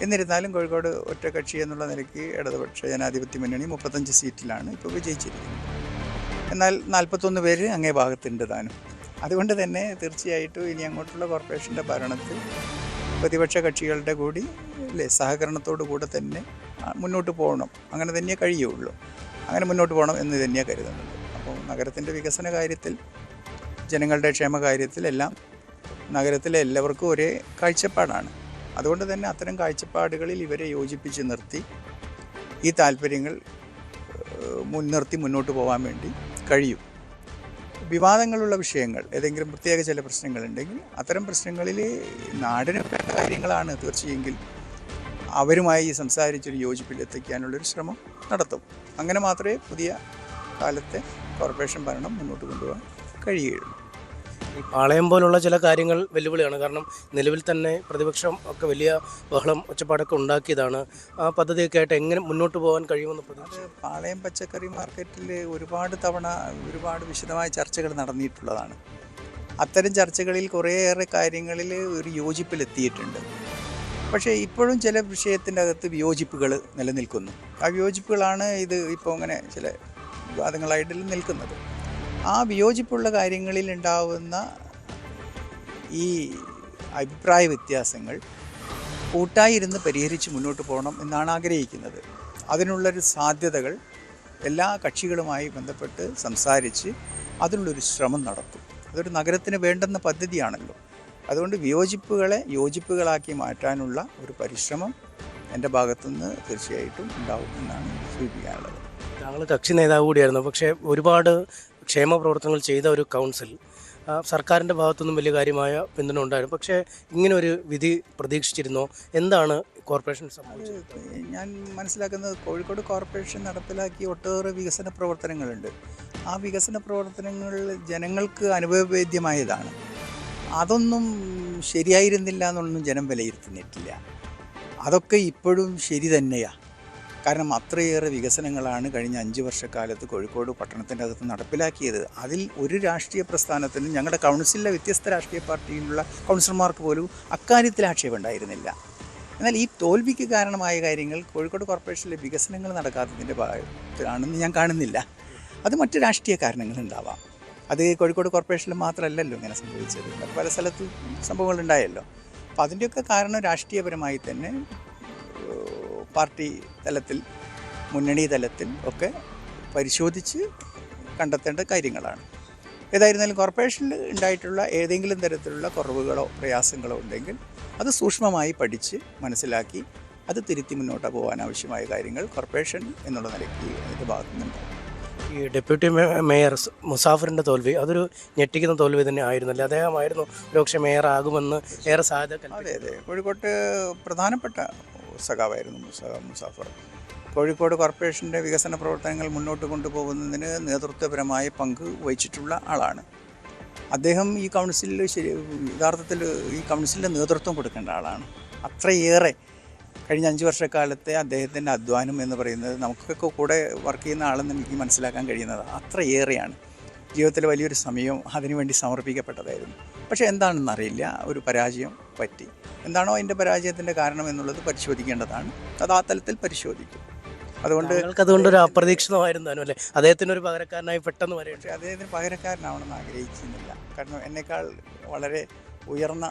എന്നിരുന്നാലും കോഴിക്കോട് ഒറ്റക്കക്ഷി എന്നുള്ള നിലയ്ക്ക് ഇടതുപക്ഷ ജനാധിപത്യ മുന്നണി 35 സീറ്റിലാണ് ഇപ്പോൾ വിജയിച്ചിരിക്കുന്നത്. എന്നാൽ 41 പേര് അങ്ങേ ഭാഗത്തുണ്ട് താനും. അതുകൊണ്ട് തന്നെ തീർച്ചയായിട്ടും ഇനി അങ്ങോട്ടുള്ള കോർപ്പറേഷൻ്റെ ഭരണത്തിൽ പ്രതിപക്ഷ കക്ഷികളുടെ കൂടി സഹകരണത്തോടു കൂടെ തന്നെ മുന്നോട്ട് പോകണം. അങ്ങനെ തന്നെ കഴിയുള്ളൂ. അങ്ങനെ മുന്നോട്ട് പോകണം എന്ന് തന്നെയാണ് കരുതുന്നത്. അപ്പോൾ നഗരത്തിൻ്റെ വികസന കാര്യത്തിൽ, ജനങ്ങളുടെ ക്ഷേമ കാര്യത്തിലെല്ലാം നഗരത്തിലെ എല്ലാവർക്കും ഒരേ കാഴ്ചപ്പാടാണ്. അതുകൊണ്ട് തന്നെ അത്തരം കാഴ്ചപ്പാടുകളിൽ ഇവരെ യോജിപ്പിച്ച് നിർത്തി ഈ താല്പര്യങ്ങൾ മുൻനിർത്തി മുന്നോട്ട് പോകാൻ വേണ്ടി കഴിയും. വിവാദങ്ങളുള്ള വിഷയങ്ങൾ, ഏതെങ്കിലും പ്രത്യേക ചില പ്രശ്നങ്ങളുണ്ടെങ്കിൽ അത്തരം പ്രശ്നങ്ങളിൽ നാടിന് വേണ്ട കാര്യങ്ങളാണ് തീർച്ചയെങ്കിൽ അവരുമായി സംസാരിച്ചൊരു യോജിപ്പിലെത്തിക്കാനുള്ളൊരു ശ്രമം നടത്തും. അങ്ങനെ മാത്രമേ പുതിയ കാലത്തെ കോർപ്പറേഷൻ ഭരണം മുന്നോട്ട് കൊണ്ടുപോകാൻ കഴിയുകയുള്ളൂ. ഈ പാളയം പോലുള്ള ചില കാര്യങ്ങൾ വെല്ലുവിളിയാണ്. കാരണം നിലവിൽ തന്നെ പ്രതിപക്ഷം ഒക്കെ വലിയ ബഹളം ഒച്ചപ്പാടൊക്കെ ഉണ്ടാക്കിയതാണ്. ആ പദ്ധതിയൊക്കെ ആയിട്ട് എങ്ങനെ മുന്നോട്ട് പോകാൻ കഴിയുമെന്ന് പ്രതീക്ഷ? പാളയം പച്ചക്കറി മാർക്കറ്റിൽ ഒരുപാട് തവണ ഒരുപാട് വിശദമായ ചർച്ചകൾ നടന്നിട്ടുള്ളതാണ്. അത്തരം ചർച്ചകളിൽ കുറേയേറെ കാര്യങ്ങളിൽ ഒരു യോജിപ്പിലെത്തിയിട്ടുണ്ട്. പക്ഷേ ഇപ്പോഴും ചില വിഷയത്തിൻ്റെ അകത്ത് വിയോജിപ്പുകൾ നിലനിൽക്കുന്നു. ആ വിയോജിപ്പുകളാണ് ഇത് ഇപ്പോൾ അങ്ങനെ ചില വിവാദങ്ങളായിട്ട് നിൽക്കുന്നത്. ആ വിയോജിപ്പുള്ള കാര്യങ്ങളിൽ ഉണ്ടാവുന്ന ഈ അഭിപ്രായ വ്യത്യാസങ്ങൾ കൂട്ടായി ഇരുന്ന് പരിഹരിച്ച് മുന്നോട്ട് പോകണം എന്നാണ് ആഗ്രഹിക്കുന്നത്. അതിനുള്ളൊരു സാധ്യതകൾ എല്ലാ കക്ഷികളുമായി ബന്ധപ്പെട്ട് സംസാരിച്ച് അതിനുള്ളൊരു ശ്രമം നടത്തും. അതൊരു നഗരത്തിന് വേണ്ടുന്ന പദ്ധതിയാണല്ലോ. അതുകൊണ്ട് വിയോജിപ്പുകളെ യോജിപ്പുകളാക്കി മാറ്റാനുള്ള ഒരു പരിശ്രമം എൻ്റെ ഭാഗത്തുനിന്ന് തീർച്ചയായിട്ടും ഉണ്ടാവും എന്നാണ് സൂചിപ്പിക്കാനുള്ളത്. താങ്കൾ കക്ഷി നേതാവ് കൂടിയായിരുന്നു. പക്ഷേ ഒരുപാട് ക്ഷേമ പ്രവർത്തനങ്ങൾ ചെയ്ത ഒരു കൗൺസിൽ, സർക്കാരിൻ്റെ ഭാഗത്തുനിന്നും വലിയ കാര്യമായ പിന്തുണ ഉണ്ടായിരുന്നു. പക്ഷേ ഇങ്ങനെ ഒരു വിധി പ്രതീക്ഷിച്ചിരുന്നോ? എന്താണ് കോർപ്പറേഷൻ സംഭവിച്ചത്? ഞാൻ മനസ്സിലാക്കുന്നത് കോഴിക്കോട് കോർപ്പറേഷൻ നടപ്പിലാക്കിയ ഒട്ടേറെ വികസന പ്രവർത്തനങ്ങളുണ്ട്. ആ വികസന പ്രവർത്തനങ്ങൾ ജനങ്ങൾക്ക് അനുഭവവേദ്യമായതാണ്. അതൊന്നും ശരിയായിരുന്നില്ല എന്നൊന്നും ജനം വിലയിരുത്തുന്നിട്ടില്ല. അതൊക്കെ ഇപ്പോഴും ശരി തന്നെയാണ്. കാരണം അത്രയേറെ വികസനങ്ങളാണ് കഴിഞ്ഞ 5 വർഷക്കാലത്ത് കോഴിക്കോട് പട്ടണത്തിൻ്റെ അകത്ത് നടപ്പിലാക്കിയത്. അതിൽ ഒരു രാഷ്ട്രീയ പ്രസ്ഥാനത്തിനും, ഞങ്ങളുടെ കൗൺസിലിലെ വ്യത്യസ്ത രാഷ്ട്രീയ പാർട്ടിയിലുള്ള കൗൺസിലർമാർക്ക് പോലും അക്കാര്യത്തിൽ ആക്ഷേപം ഉണ്ടായിരുന്നില്ല. എന്നാൽ ഈ തോൽവിക്ക് കാരണമായ കാര്യങ്ങൾ കോഴിക്കോട് കോർപ്പറേഷനിലെ വികസനങ്ങൾ നടക്കാത്തതിൻ്റെ ഭാഗത്തിലാണെന്ന് ഞാൻ കാണുന്നില്ല. അത് മറ്റ് രാഷ്ട്രീയ കാരണങ്ങളുണ്ടാവാം. അത് കോഴിക്കോട് കോർപ്പറേഷനിൽ മാത്രമല്ലല്ലോ ഇങ്ങനെ സംഭവിച്ചത്, പല സ്ഥലത്തും സംഭവങ്ങളുണ്ടായല്ലോ. അപ്പോൾ അതിൻ്റെയൊക്കെ കാരണം രാഷ്ട്രീയപരമായി തന്നെ പാർട്ടി തലത്തിൽ, മുന്നണി തലത്തിൽ ഒക്കെ പരിശോധിച്ച് കണ്ടെത്തേണ്ട കാര്യങ്ങളാണ്. ഏതായിരുന്നാലും കോർപ്പറേഷനിൽ ഉണ്ടായിട്ടുള്ള ഏതെങ്കിലും തരത്തിലുള്ള കുറവുകളോ പ്രയാസങ്ങളോ ഉണ്ടെങ്കിൽ അത് സൂക്ഷ്മമായി പഠിച്ച് മനസ്സിലാക്കി അത് തിരുത്തി മുന്നോട്ട് പോകാൻ ആവശ്യമായ കാര്യങ്ങൾ കോർപ്പറേഷൻ എന്നുള്ള നിലയ്ക്ക് അതിൻ്റെ ഭാഗത്തു നിന്നുണ്ടാകും. ഈ ഡെപ്യൂട്ടി മേയർ മുസാഫറിൻ്റെ തോൽവി അതൊരു ഞെട്ടിക്കുന്ന തോൽവി തന്നെ ആയിരുന്നല്ലേ? അദ്ദേഹമായിരുന്നു ഒരുപക്ഷെ മേയർ ആകുമെന്ന് ഏറെ സാധ്യത. അതെ, കോഴിക്കോട്ട് പ്രധാനപ്പെട്ട സഖാവായിരുന്നു മുസാഫർ. കോഴിക്കോട് കോർപ്പറേഷൻ്റെ വികസന പ്രവർത്തനങ്ങൾ മുന്നോട്ട് കൊണ്ടുപോകുന്നതിന് നേതൃത്വപരമായ പങ്ക് വഹിച്ചിട്ടുള്ള ആളാണ് അദ്ദേഹം. ഈ കൗൺസിലിൽ യഥാർത്ഥത്തിൽ ഈ കൗൺസിലിൻ്റെ നേതൃത്വം കൊടുക്കേണ്ട ആളാണ്. അത്രയേറെ കഴിഞ്ഞ 5 വർഷക്കാലത്തെ അദ്ദേഹത്തിൻ്റെ അധ്വാനം എന്ന് പറയുന്നത് നമുക്കൊക്കെ കൂടെ വർക്ക് ചെയ്യുന്ന ആളെന്ന് എനിക്ക് മനസ്സിലാക്കാൻ കഴിയുന്നത് അത്രയേറെയാണ്. ജീവിതത്തിൽ വലിയൊരു സമയം അതിനുവേണ്ടി സമർപ്പിക്കപ്പെട്ടതായിരുന്നു. പക്ഷേ എന്താണെന്നറിയില്ല, ഒരു പരാജയം പറ്റി. എന്താണോ അതിൻ്റെ പരാജയത്തിൻ്റെ കാരണം എന്നുള്ളത് പരിശോധിക്കേണ്ടതാണ്. അത് ആ തലത്തിൽ പരിശോധിക്കും. അതുകൊണ്ടൊരു അപ്രതീക്ഷിതമായിരുന്നു അല്ലേ അദ്ദേഹത്തിനൊരു പകരക്കാരനായി പെട്ടെന്ന് വരെ? പക്ഷേ അദ്ദേഹത്തിന് പകരക്കാരനാവണമെന്ന് ആഗ്രഹിക്കുന്നില്ല. കാരണം എന്നേക്കാൾ വളരെ ഉയർന്ന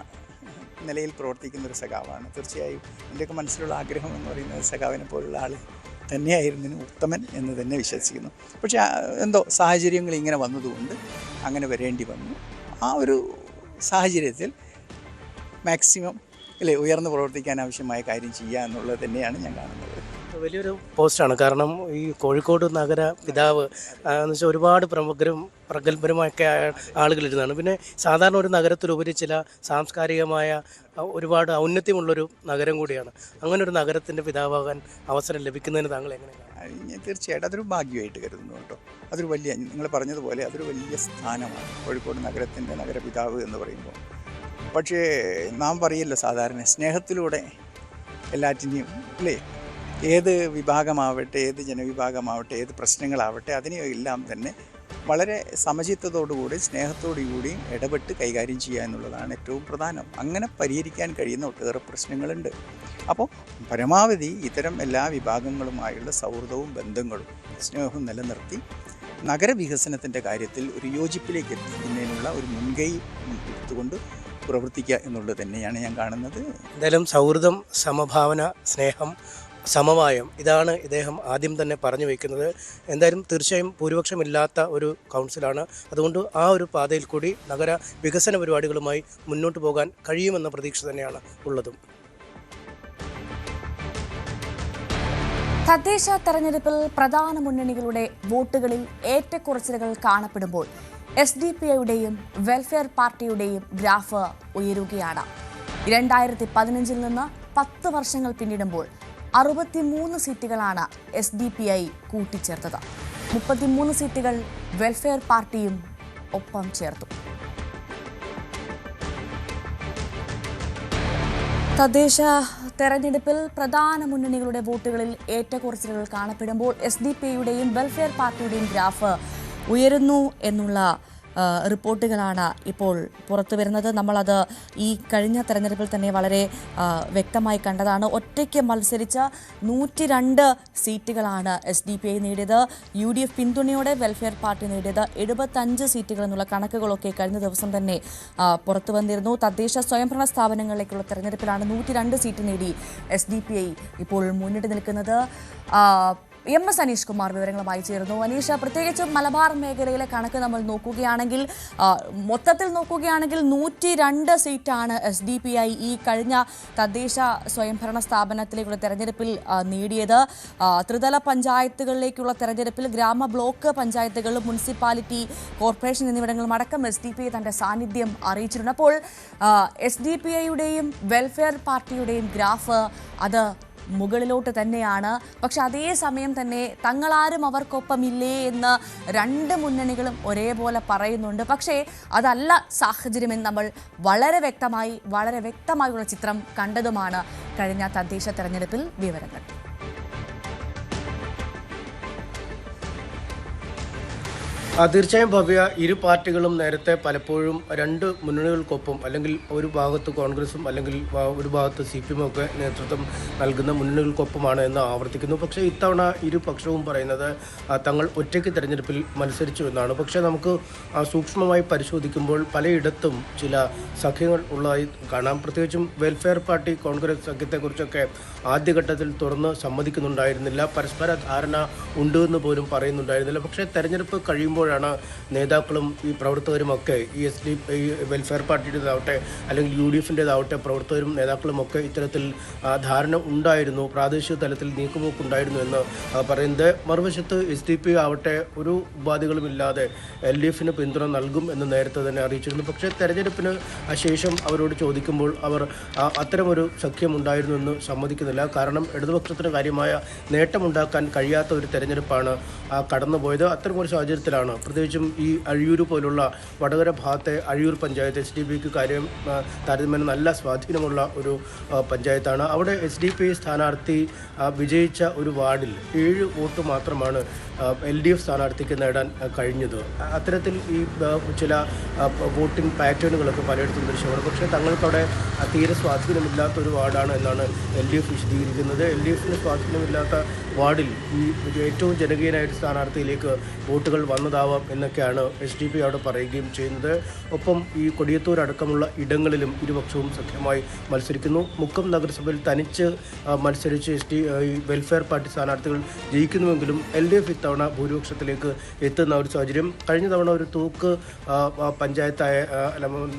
നിലയിൽ പ്രവർത്തിക്കുന്ന ഒരു സഖാവാണ്. തീർച്ചയായും എൻ്റെയൊക്കെ മനസ്സിലുള്ള ആഗ്രഹം എന്ന് പറയുന്നത് സഖാവിനെ പോലുള്ള ആൾ തന്നെയായിരുന്നു ഉത്തമൻ എന്ന് തന്നെ വിശ്വസിക്കുന്നു. പക്ഷേ എന്തോ സാഹചര്യങ്ങൾ ഇങ്ങനെ വന്നതുകൊണ്ട് അങ്ങനെ വരേണ്ടി വന്നു. ആ ഒരു സാഹചര്യത്തിൽ മാക്സിമം ഉയർന്നു പ്രവർത്തിക്കാൻ ആവശ്യമായ കാര്യം ചെയ്യുക എന്നുള്ളത് തന്നെയാണ് ഞാൻ കാണുന്നത്. വലിയൊരു പോസ്റ്റാണ്. കാരണം ഈ കോഴിക്കോട് നഗര പിതാവ് എന്ന് വെച്ചാൽ ഒരുപാട് പ്രമുഖരും പ്രഗത്ഭരുമൊക്കെ ആളുകളിരുന്നാണ്. പിന്നെ സാധാരണ ഒരു നഗരത്തിലുപരി ചില സാംസ്കാരികമായ ഒരുപാട് ഔന്നത്യമുള്ളൊരു നഗരം കൂടിയാണ്. അങ്ങനെ ഒരു നഗരത്തിൻ്റെ പിതാവാകാൻ അവസരം ലഭിക്കുന്നതിന് താങ്കൾ എങ്ങനെയാണ്? തീർച്ചയായിട്ടും അതൊരു ഭാഗ്യമായിട്ട് കരുതുന്നു കേട്ടോ. അതൊരു വലിയ, നിങ്ങൾ പറഞ്ഞതുപോലെ അതൊരു വലിയ സ്ഥാനമാണ് കോഴിക്കോട് നഗരത്തിൻ്റെ നഗരപിതാവ് എന്ന് പറയുമ്പോൾ. പക്ഷേ നാം പറയല്ലോ സാധാരണ സ്നേഹത്തിലൂടെ എല്ലാറ്റിനെയും ഏത് വിഭാഗമാവട്ടെ, ഏത് ജനവിഭാഗമാവട്ടെ, ഏത് പ്രശ്നങ്ങളാവട്ടെ, അതിനെയെല്ലാം തന്നെ വളരെ സമചിത്തത്തോടുകൂടി സ്നേഹത്തോടുകൂടി ഇടപെട്ട് കൈകാര്യം ചെയ്യുക എന്നുള്ളതാണ് ഏറ്റവും പ്രധാനം. അങ്ങനെ പരിഹരിക്കാൻ കഴിയുന്ന ഒട്ടേറെ പ്രശ്നങ്ങളുണ്ട്. അപ്പോൾ പരമാവധി ഇത്തരം എല്ലാ വിഭാഗങ്ങളുമായുള്ള സൗഹൃദവും ബന്ധങ്ങളും സ്നേഹവും നിലനിർത്തി നഗരവികസനത്തിൻ്റെ കാര്യത്തിൽ ഒരു യോജിപ്പിലേക്ക് എത്തിക്കുന്നതിനുള്ള ഒരു മുൻകൈ എടുത്തുകൊണ്ട് പ്രവർത്തിക്കുക എന്നുള്ളത് തന്നെയാണ് ഞാൻ കാണുന്നത്. എന്തായാലും സൗഹൃദം, സമഭാവന, സ്നേഹം, സമവായം, ഇതാണ് ഇദ്ദേഹം ആദ്യം തന്നെ പറഞ്ഞു വയ്ക്കുന്നത്. എന്തായാലും തീർച്ചയായും ഭൂരിപക്ഷമില്ലാത്ത ഒരു കൗൺസിലാണ്. അതുകൊണ്ട് ആ ഒരു പാതയിൽ കൂടി നഗര വികസന പരിപാടികളുമായി മുന്നോട്ട് പോകാൻ കഴിയുമെന്ന പ്രതീക്ഷ തന്നെയാണ് ഉള്ളതും. തദ്ദേശ തെരഞ്ഞെടുപ്പിൽ പ്രധാന മുന്നണികളുടെ വോട്ടുകളിൽ ഏറ്റക്കുറച്ചിലുകൾ കാണപ്പെടുമ്പോൾ SDPIയുടെയും വെൽഫെയർ പാർട്ടിയുടെയും ഗ്രാഫ് ഉയരുകയാണ്. 2015 നിന്ന് 10 വർഷങ്ങൾ പിന്നിടുമ്പോൾ 63 സീറ്റുകളാണ് SDPI കൂട്ടിച്ചേർത്തത്. 33 സീറ്റുകൾ വെൽഫെയർ പാർട്ടിയും ഒപ്പം ചേർത്തു. തദ്ദേശ തെരഞ്ഞെടുപ്പിൽ പ്രധാന മുന്നണികളുടെ വോട്ടുകളിൽ ഏറ്റക്കുറച്ചിലുകൾ കാണപ്പെടുമ്പോൾ SDPIയുടെയും വെൽഫെയർ പാർട്ടിയുടെയും ഗ്രാഫ് ഉയരുന്നു എന്നുള്ള റിപ്പോർട്ടുകളാണ് ഇപ്പോൾ പുറത്തു വരുന്നത്. നമ്മളത് ഈ കഴിഞ്ഞ തെരഞ്ഞെടുപ്പിൽ തന്നെ വളരെ വ്യക്തമായി കണ്ടതാണ്. ഒറ്റയ്ക്ക് മത്സരിച്ച 102 സീറ്റുകളാണ് SDPI നേടിയത്. UDF പിന്തുണയോടെ വെൽഫെയർ പാർട്ടി നേടിയത് 75 സീറ്റുകൾ എന്നുള്ള കണക്കുകളൊക്കെ കഴിഞ്ഞ ദിവസം തന്നെ പുറത്തു വന്നിരുന്നു. തദ്ദേശ സ്വയംഭരണ സ്ഥാപനങ്ങളിലേക്കുള്ള തെരഞ്ഞെടുപ്പിലാണ് 102 സീറ്റ് നേടി SDPI ഇപ്പോൾ മുന്നിട്ട് നിൽക്കുന്നത്. MS അനീഷ് കുമാർ വിവരങ്ങളുമായി ചേരുന്നു. അനീഷ, പ്രത്യേകിച്ചും മലബാർ മേഖലയിലെ കണക്ക് നമ്മൾ നോക്കുകയാണെങ്കിൽ, മൊത്തത്തിൽ നോക്കുകയാണെങ്കിൽ 102 സീറ്റാണ് SDPI ഈ കഴിഞ്ഞ തദ്ദേശ സ്വയംഭരണ സ്ഥാപനത്തിലേക്കുള്ള തെരഞ്ഞെടുപ്പിൽ നേടിയത്. ത്രിതല പഞ്ചായത്തുകളിലേക്കുള്ള തെരഞ്ഞെടുപ്പിൽ ഗ്രാമ ബ്ലോക്ക് പഞ്ചായത്തുകളിലും മുനിസിപ്പാലിറ്റി, കോർപ്പറേഷൻ എന്നിവിടങ്ങളിലും അടക്കം SDPI തന്റെ സാന്നിധ്യം അറിയിച്ചിട്ടുണ്ട്. അപ്പോൾ SDPIയുടെയും വെൽഫെയർ പാർട്ടിയുടെയും ഗ്രാഫ് അത് മുകളിലോട്ട് തന്നെയാണ്. പക്ഷെ അതേസമയം തന്നെ തങ്ങളാരും അവർക്കൊപ്പമില്ലേ എന്ന് 2 മുന്നണികളും ഒരേപോലെ പറയുന്നുണ്ട്. പക്ഷേ അതല്ല സാഹചര്യമെന്ന് നമ്മൾ വളരെ വ്യക്തമായുള്ള ചിത്രം കണ്ടതുമാണ് കഴിഞ്ഞ തദ്ദേശ തെരഞ്ഞെടുപ്പിൽ. വിവരങ്ങൾ തീർച്ചയായും ഭവ്യ, ഇരു പാർട്ടികളും നേരത്തെ പലപ്പോഴും 2 മുന്നണികൾക്കൊപ്പം, അല്ലെങ്കിൽ ഒരു ഭാഗത്ത് കോൺഗ്രസും അല്ലെങ്കിൽ ഒരു ഭാഗത്ത് CPM ഒക്കെ നേതൃത്വം നൽകുന്ന മുന്നണികൾക്കൊപ്പമാണ് എന്ന് ആവർത്തിക്കുന്നു. പക്ഷേ ഇത്തവണ ഇരുപക്ഷവും പറയുന്നത് തങ്ങൾ ഒറ്റയ്ക്ക് തെരഞ്ഞെടുപ്പിൽ മത്സരിച്ചു എന്നാണ്. പക്ഷേ നമുക്ക് സൂക്ഷ്മമായി പരിശോധിക്കുമ്പോൾ പലയിടത്തും ചില സഖ്യങ്ങൾ ഉള്ളതായി കാണാം. പ്രത്യേകിച്ചും വെൽഫെയർ പാർട്ടി കോൺഗ്രസ് സഖ്യത്തെക്കുറിച്ചൊക്കെ ആദ്യഘട്ടത്തിൽ തുറന്ന് സമ്മതിക്കുന്നുണ്ടായിരുന്നില്ല. പരസ്പര ധാരണ ഉണ്ട് എന്ന് പോലും പറയുന്നുണ്ടായിരുന്നില്ല. പക്ഷേ തെരഞ്ഞെടുപ്പ് കഴിയുമ്പോൾ കഴിയുമ്പോഴാണ് നേതാക്കളും ഈ പ്രവർത്തകരുമൊക്കെ ഈ വെൽഫെയർ പാർട്ടിയുടേതാവട്ടെ അല്ലെങ്കിൽ UDFിൻ്റെതാവട്ടെ പ്രവർത്തകരും നേതാക്കളും ഒക്കെ ഇത്തരത്തിൽ ധാരണ ഉണ്ടായിരുന്നു, പ്രാദേശിക തലത്തിൽ നീക്കുപോക്കുണ്ടായിരുന്നു എന്ന് പറയുന്നത്. മറുവശത്ത് SDP ആവട്ടെ ഒരു ഉപാധികളുമില്ലാതെ LDFിന് പിന്തുണ നൽകും എന്ന് നേരത്തെ തന്നെ അറിയിച്ചിരുന്നു. പക്ഷേ തെരഞ്ഞെടുപ്പിന് ശേഷം അവരോട് ചോദിക്കുമ്പോൾ അവർ അത്തരമൊരു സഖ്യമുണ്ടായിരുന്നു എന്ന് സമ്മതിക്കുന്നില്ല. കാരണം ഇടതുപക്ഷത്തിന് കാര്യമായ നേട്ടമുണ്ടാക്കാൻ കഴിയാത്ത ഒരു തെരഞ്ഞെടുപ്പാണ് കടന്നുപോയത്. അത്തരമൊരു സാഹചര്യത്തിലാണ് പ്രത്യേകിച്ചും ഈ അഴിയൂർ പോലുള്ള വടകര ഭാഗത്തെ അഴിയൂർ പഞ്ചായത്ത് SDP താരതമ്യേന നല്ല സ്വാധീനമുള്ള ഒരു പഞ്ചായത്താണ്. അവിടെ SDP സ്ഥാനാർത്ഥി വിജയിച്ച ഒരു വാർഡിൽ 7 വോട്ട് മാത്രമാണ് LDF സ്ഥാനാർത്ഥിക്ക് നേടാൻ കഴിഞ്ഞത്. അത്തരത്തിൽ ഈ ചില വോട്ടിംഗ് പാറ്റേണുകളൊക്കെ പലയിടത്തും ദൃശ്യമാണ്. പക്ഷേ തങ്ങൾക്കവിടെ തീരെ സ്വാധീനമില്ലാത്ത ഒരു വാർഡാണ് എന്നാണ് LDF വിശദീകരിക്കുന്നത്. LDFിന് സ്വാധീനമില്ലാത്ത വാർഡിൽ ഈ ഏറ്റവും ജനകീയനായ സ്ഥാനാർത്ഥിയിലേക്ക് വോട്ടുകൾ വന്നതാവാം എന്നൊക്കെയാണ് SDP അവിടെ പറയുകയും ചെയ്യുന്നത്. ഒപ്പം ഈ കൊടിയത്തൂർ അടക്കമുള്ള ഇടങ്ങളിലും ഇരുപക്ഷവും സഖ്യമായി മത്സരിക്കുന്നു. മുക്കം നഗരസഭയിൽ തനിച്ച് മത്സരിച്ച് വെൽഫെയർ പാർട്ടി സ്ഥാനാർത്ഥികൾ ജയിക്കുന്നുവെങ്കിലും LDF ഇത്തവണ ഭൂരിപക്ഷത്തിലേക്ക് എത്തുന്ന ഒരു സാഹചര്യം. കഴിഞ്ഞ തവണ ഒരു തൂക്ക് പഞ്ചായത്തായ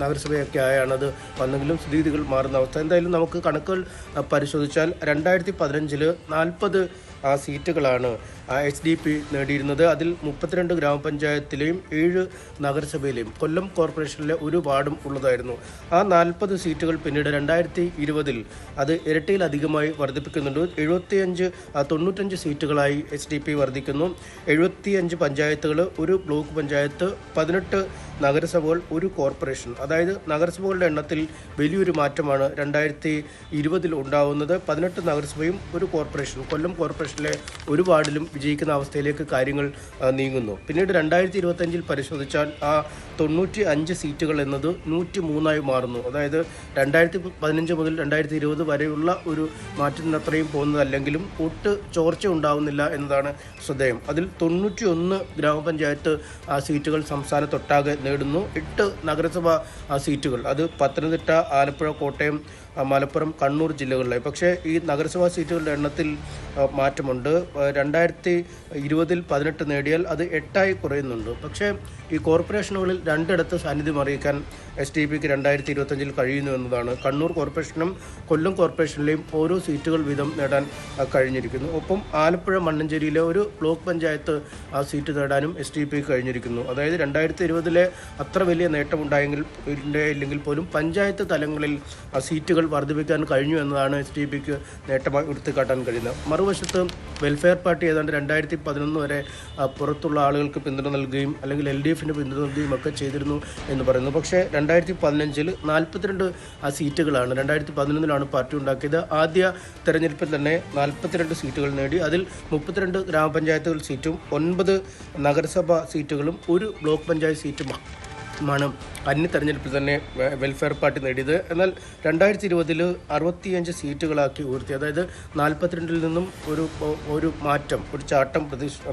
നഗരസഭയൊക്കെ ആയാണത് വന്നെങ്കിലും സ്ഥിതിഗതികൾ മാറുന്ന അവസ്ഥ. എന്തായാലും നമുക്ക് കണക്കുകൾ പരിശോധിച്ചാൽ 2015 40 സീറ്റുകളാണ് SDP നേടിയിരുന്നത്. അതിൽ 32 ഗ്രാമപഞ്ചായത്തിലെയും 7 നഗരസഭയിലെയും കൊല്ലം കോർപ്പറേഷനിലെ ഒരു വാർഡും ഉള്ളതായിരുന്നു. ആ 40 സീറ്റുകൾ പിന്നീട് 2020 അത് ഇരട്ടിയിലധികമായി വർദ്ധിപ്പിക്കുന്നുണ്ട്. 95 സീറ്റുകളായി SDP വർദ്ധിക്കുന്നു. 75 പഞ്ചായത്തുകൾ, ഒരു ബ്ലോക്ക് പഞ്ചായത്ത്, 18 നഗരസഭകൾ, ഒരു കോർപ്പറേഷൻ. അതായത് നഗരസഭകളുടെ എണ്ണത്തിൽ വലിയൊരു മാറ്റമാണ് 2020 ഉണ്ടാവുന്നത്. 18 നഗരസഭയും ഒരു കോർപ്പറേഷൻ, കൊല്ലം കോർപ്പറേഷനിലെ ഒരു വാർഡിലും വിജയിക്കുന്ന അവസ്ഥയിലേക്ക് കാര്യങ്ങൾ നീങ്ങുന്നു. പിന്നീട് 2025 പരിശോധിച്ചാൽ ആ 95 സീറ്റുകൾ എന്നത് 103 മാറുന്നു. അതായത് 2015 മുതൽ 2020 വരെയുള്ള ഒരു മാറ്റത്തിനത്രയും പോകുന്നതല്ലെങ്കിലും ഒട്ട് ചോർച്ച ഉണ്ടാവുന്നില്ല എന്നതാണ് ശ്രദ്ധേയം. അതിൽ 91 ഗ്രാമപഞ്ചായത്ത് സീറ്റുകൾ സംസ്ഥാനത്തൊട്ടാകെ നേടുന്നു. 8 നഗരസഭാ സീറ്റുകൾ, അത് പത്തനംതിട്ട, ആലപ്പുഴ, കോട്ടയം, മലപ്പുറം, കണ്ണൂർ ജില്ലകളിലെ. പക്ഷേ ഈ നഗരസഭാ സീറ്റുകളുടെ എണ്ണത്തിൽ മാറ്റമുണ്ട്. 2020 18 നേടിയാൽ അത് 8 കുറയുന്നുണ്ട്. പക്ഷേ ഈ കോർപ്പറേഷനുകളിൽ 2 സാന്നിധ്യം അറിയിക്കാൻ SDP-ക്ക് 2025 കഴിയുന്നു എന്നതാണ്. കണ്ണൂർ കോർപ്പറേഷനും കൊല്ലം കോർപ്പറേഷനിലെയും ഓരോ സീറ്റുകൾ വീതം നേടാൻ കഴിഞ്ഞിരിക്കുന്നു. ഒപ്പം ആലപ്പുഴ മണ്ണഞ്ചേരിയിലെ ഒരു ബ്ലോക്ക് പഞ്ചായത്ത് സീറ്റ് നേടാനും SDP-ക്ക് കഴിഞ്ഞിരിക്കുന്നു. അതായത് 2020 അത്ര വലിയ നേട്ടമുണ്ടായെങ്കിൽ പോലും പഞ്ചായത്ത് തലങ്ങളിൽ സീറ്റുകൾ വർദ്ധിപ്പിക്കാൻ കഴിഞ്ഞു എന്നതാണ് SDP-ക്ക് നേട്ടമായി ഉയർത്തിക്കാട്ടാൻ കഴിയുന്നത്. മറുവശത്ത് വെൽഫെയർ പാർട്ടി ഏതാണ്ട് 2011 വരെ പുറത്തുള്ള ആളുകൾക്ക് പിന്തുണ നൽകുകയും അല്ലെങ്കിൽ LDFിന് പിന്തുണ നൽകുകയും ഒക്കെ ചെയ്തിരുന്നു എന്ന് പറയുന്നു. പക്ഷേ 2015 42 സീറ്റുകളാണ് 2011 പാർട്ടി ഉണ്ടാക്കിയത്. ആദ്യ തെരഞ്ഞെടുപ്പിൽ തന്നെ 42 സീറ്റുകൾ നേടി. അതിൽ 32 ഗ്രാമപഞ്ചായത്തുകൾ സീറ്റും 9 നഗരസഭാ സീറ്റുകളും ഒരു ബ്ലോക്ക് പഞ്ചായത്ത് സീറ്റുമാണ് അന്യ തെരഞ്ഞെടുപ്പിൽ തന്നെ വെൽഫെയർ പാർട്ടി നേടിയത്. എന്നാൽ 2020 65 സീറ്റുകളാക്കി ഉയർത്തി. അതായത് 42 നിന്നും ഒരു മാറ്റം, ഒരു ചാട്ടം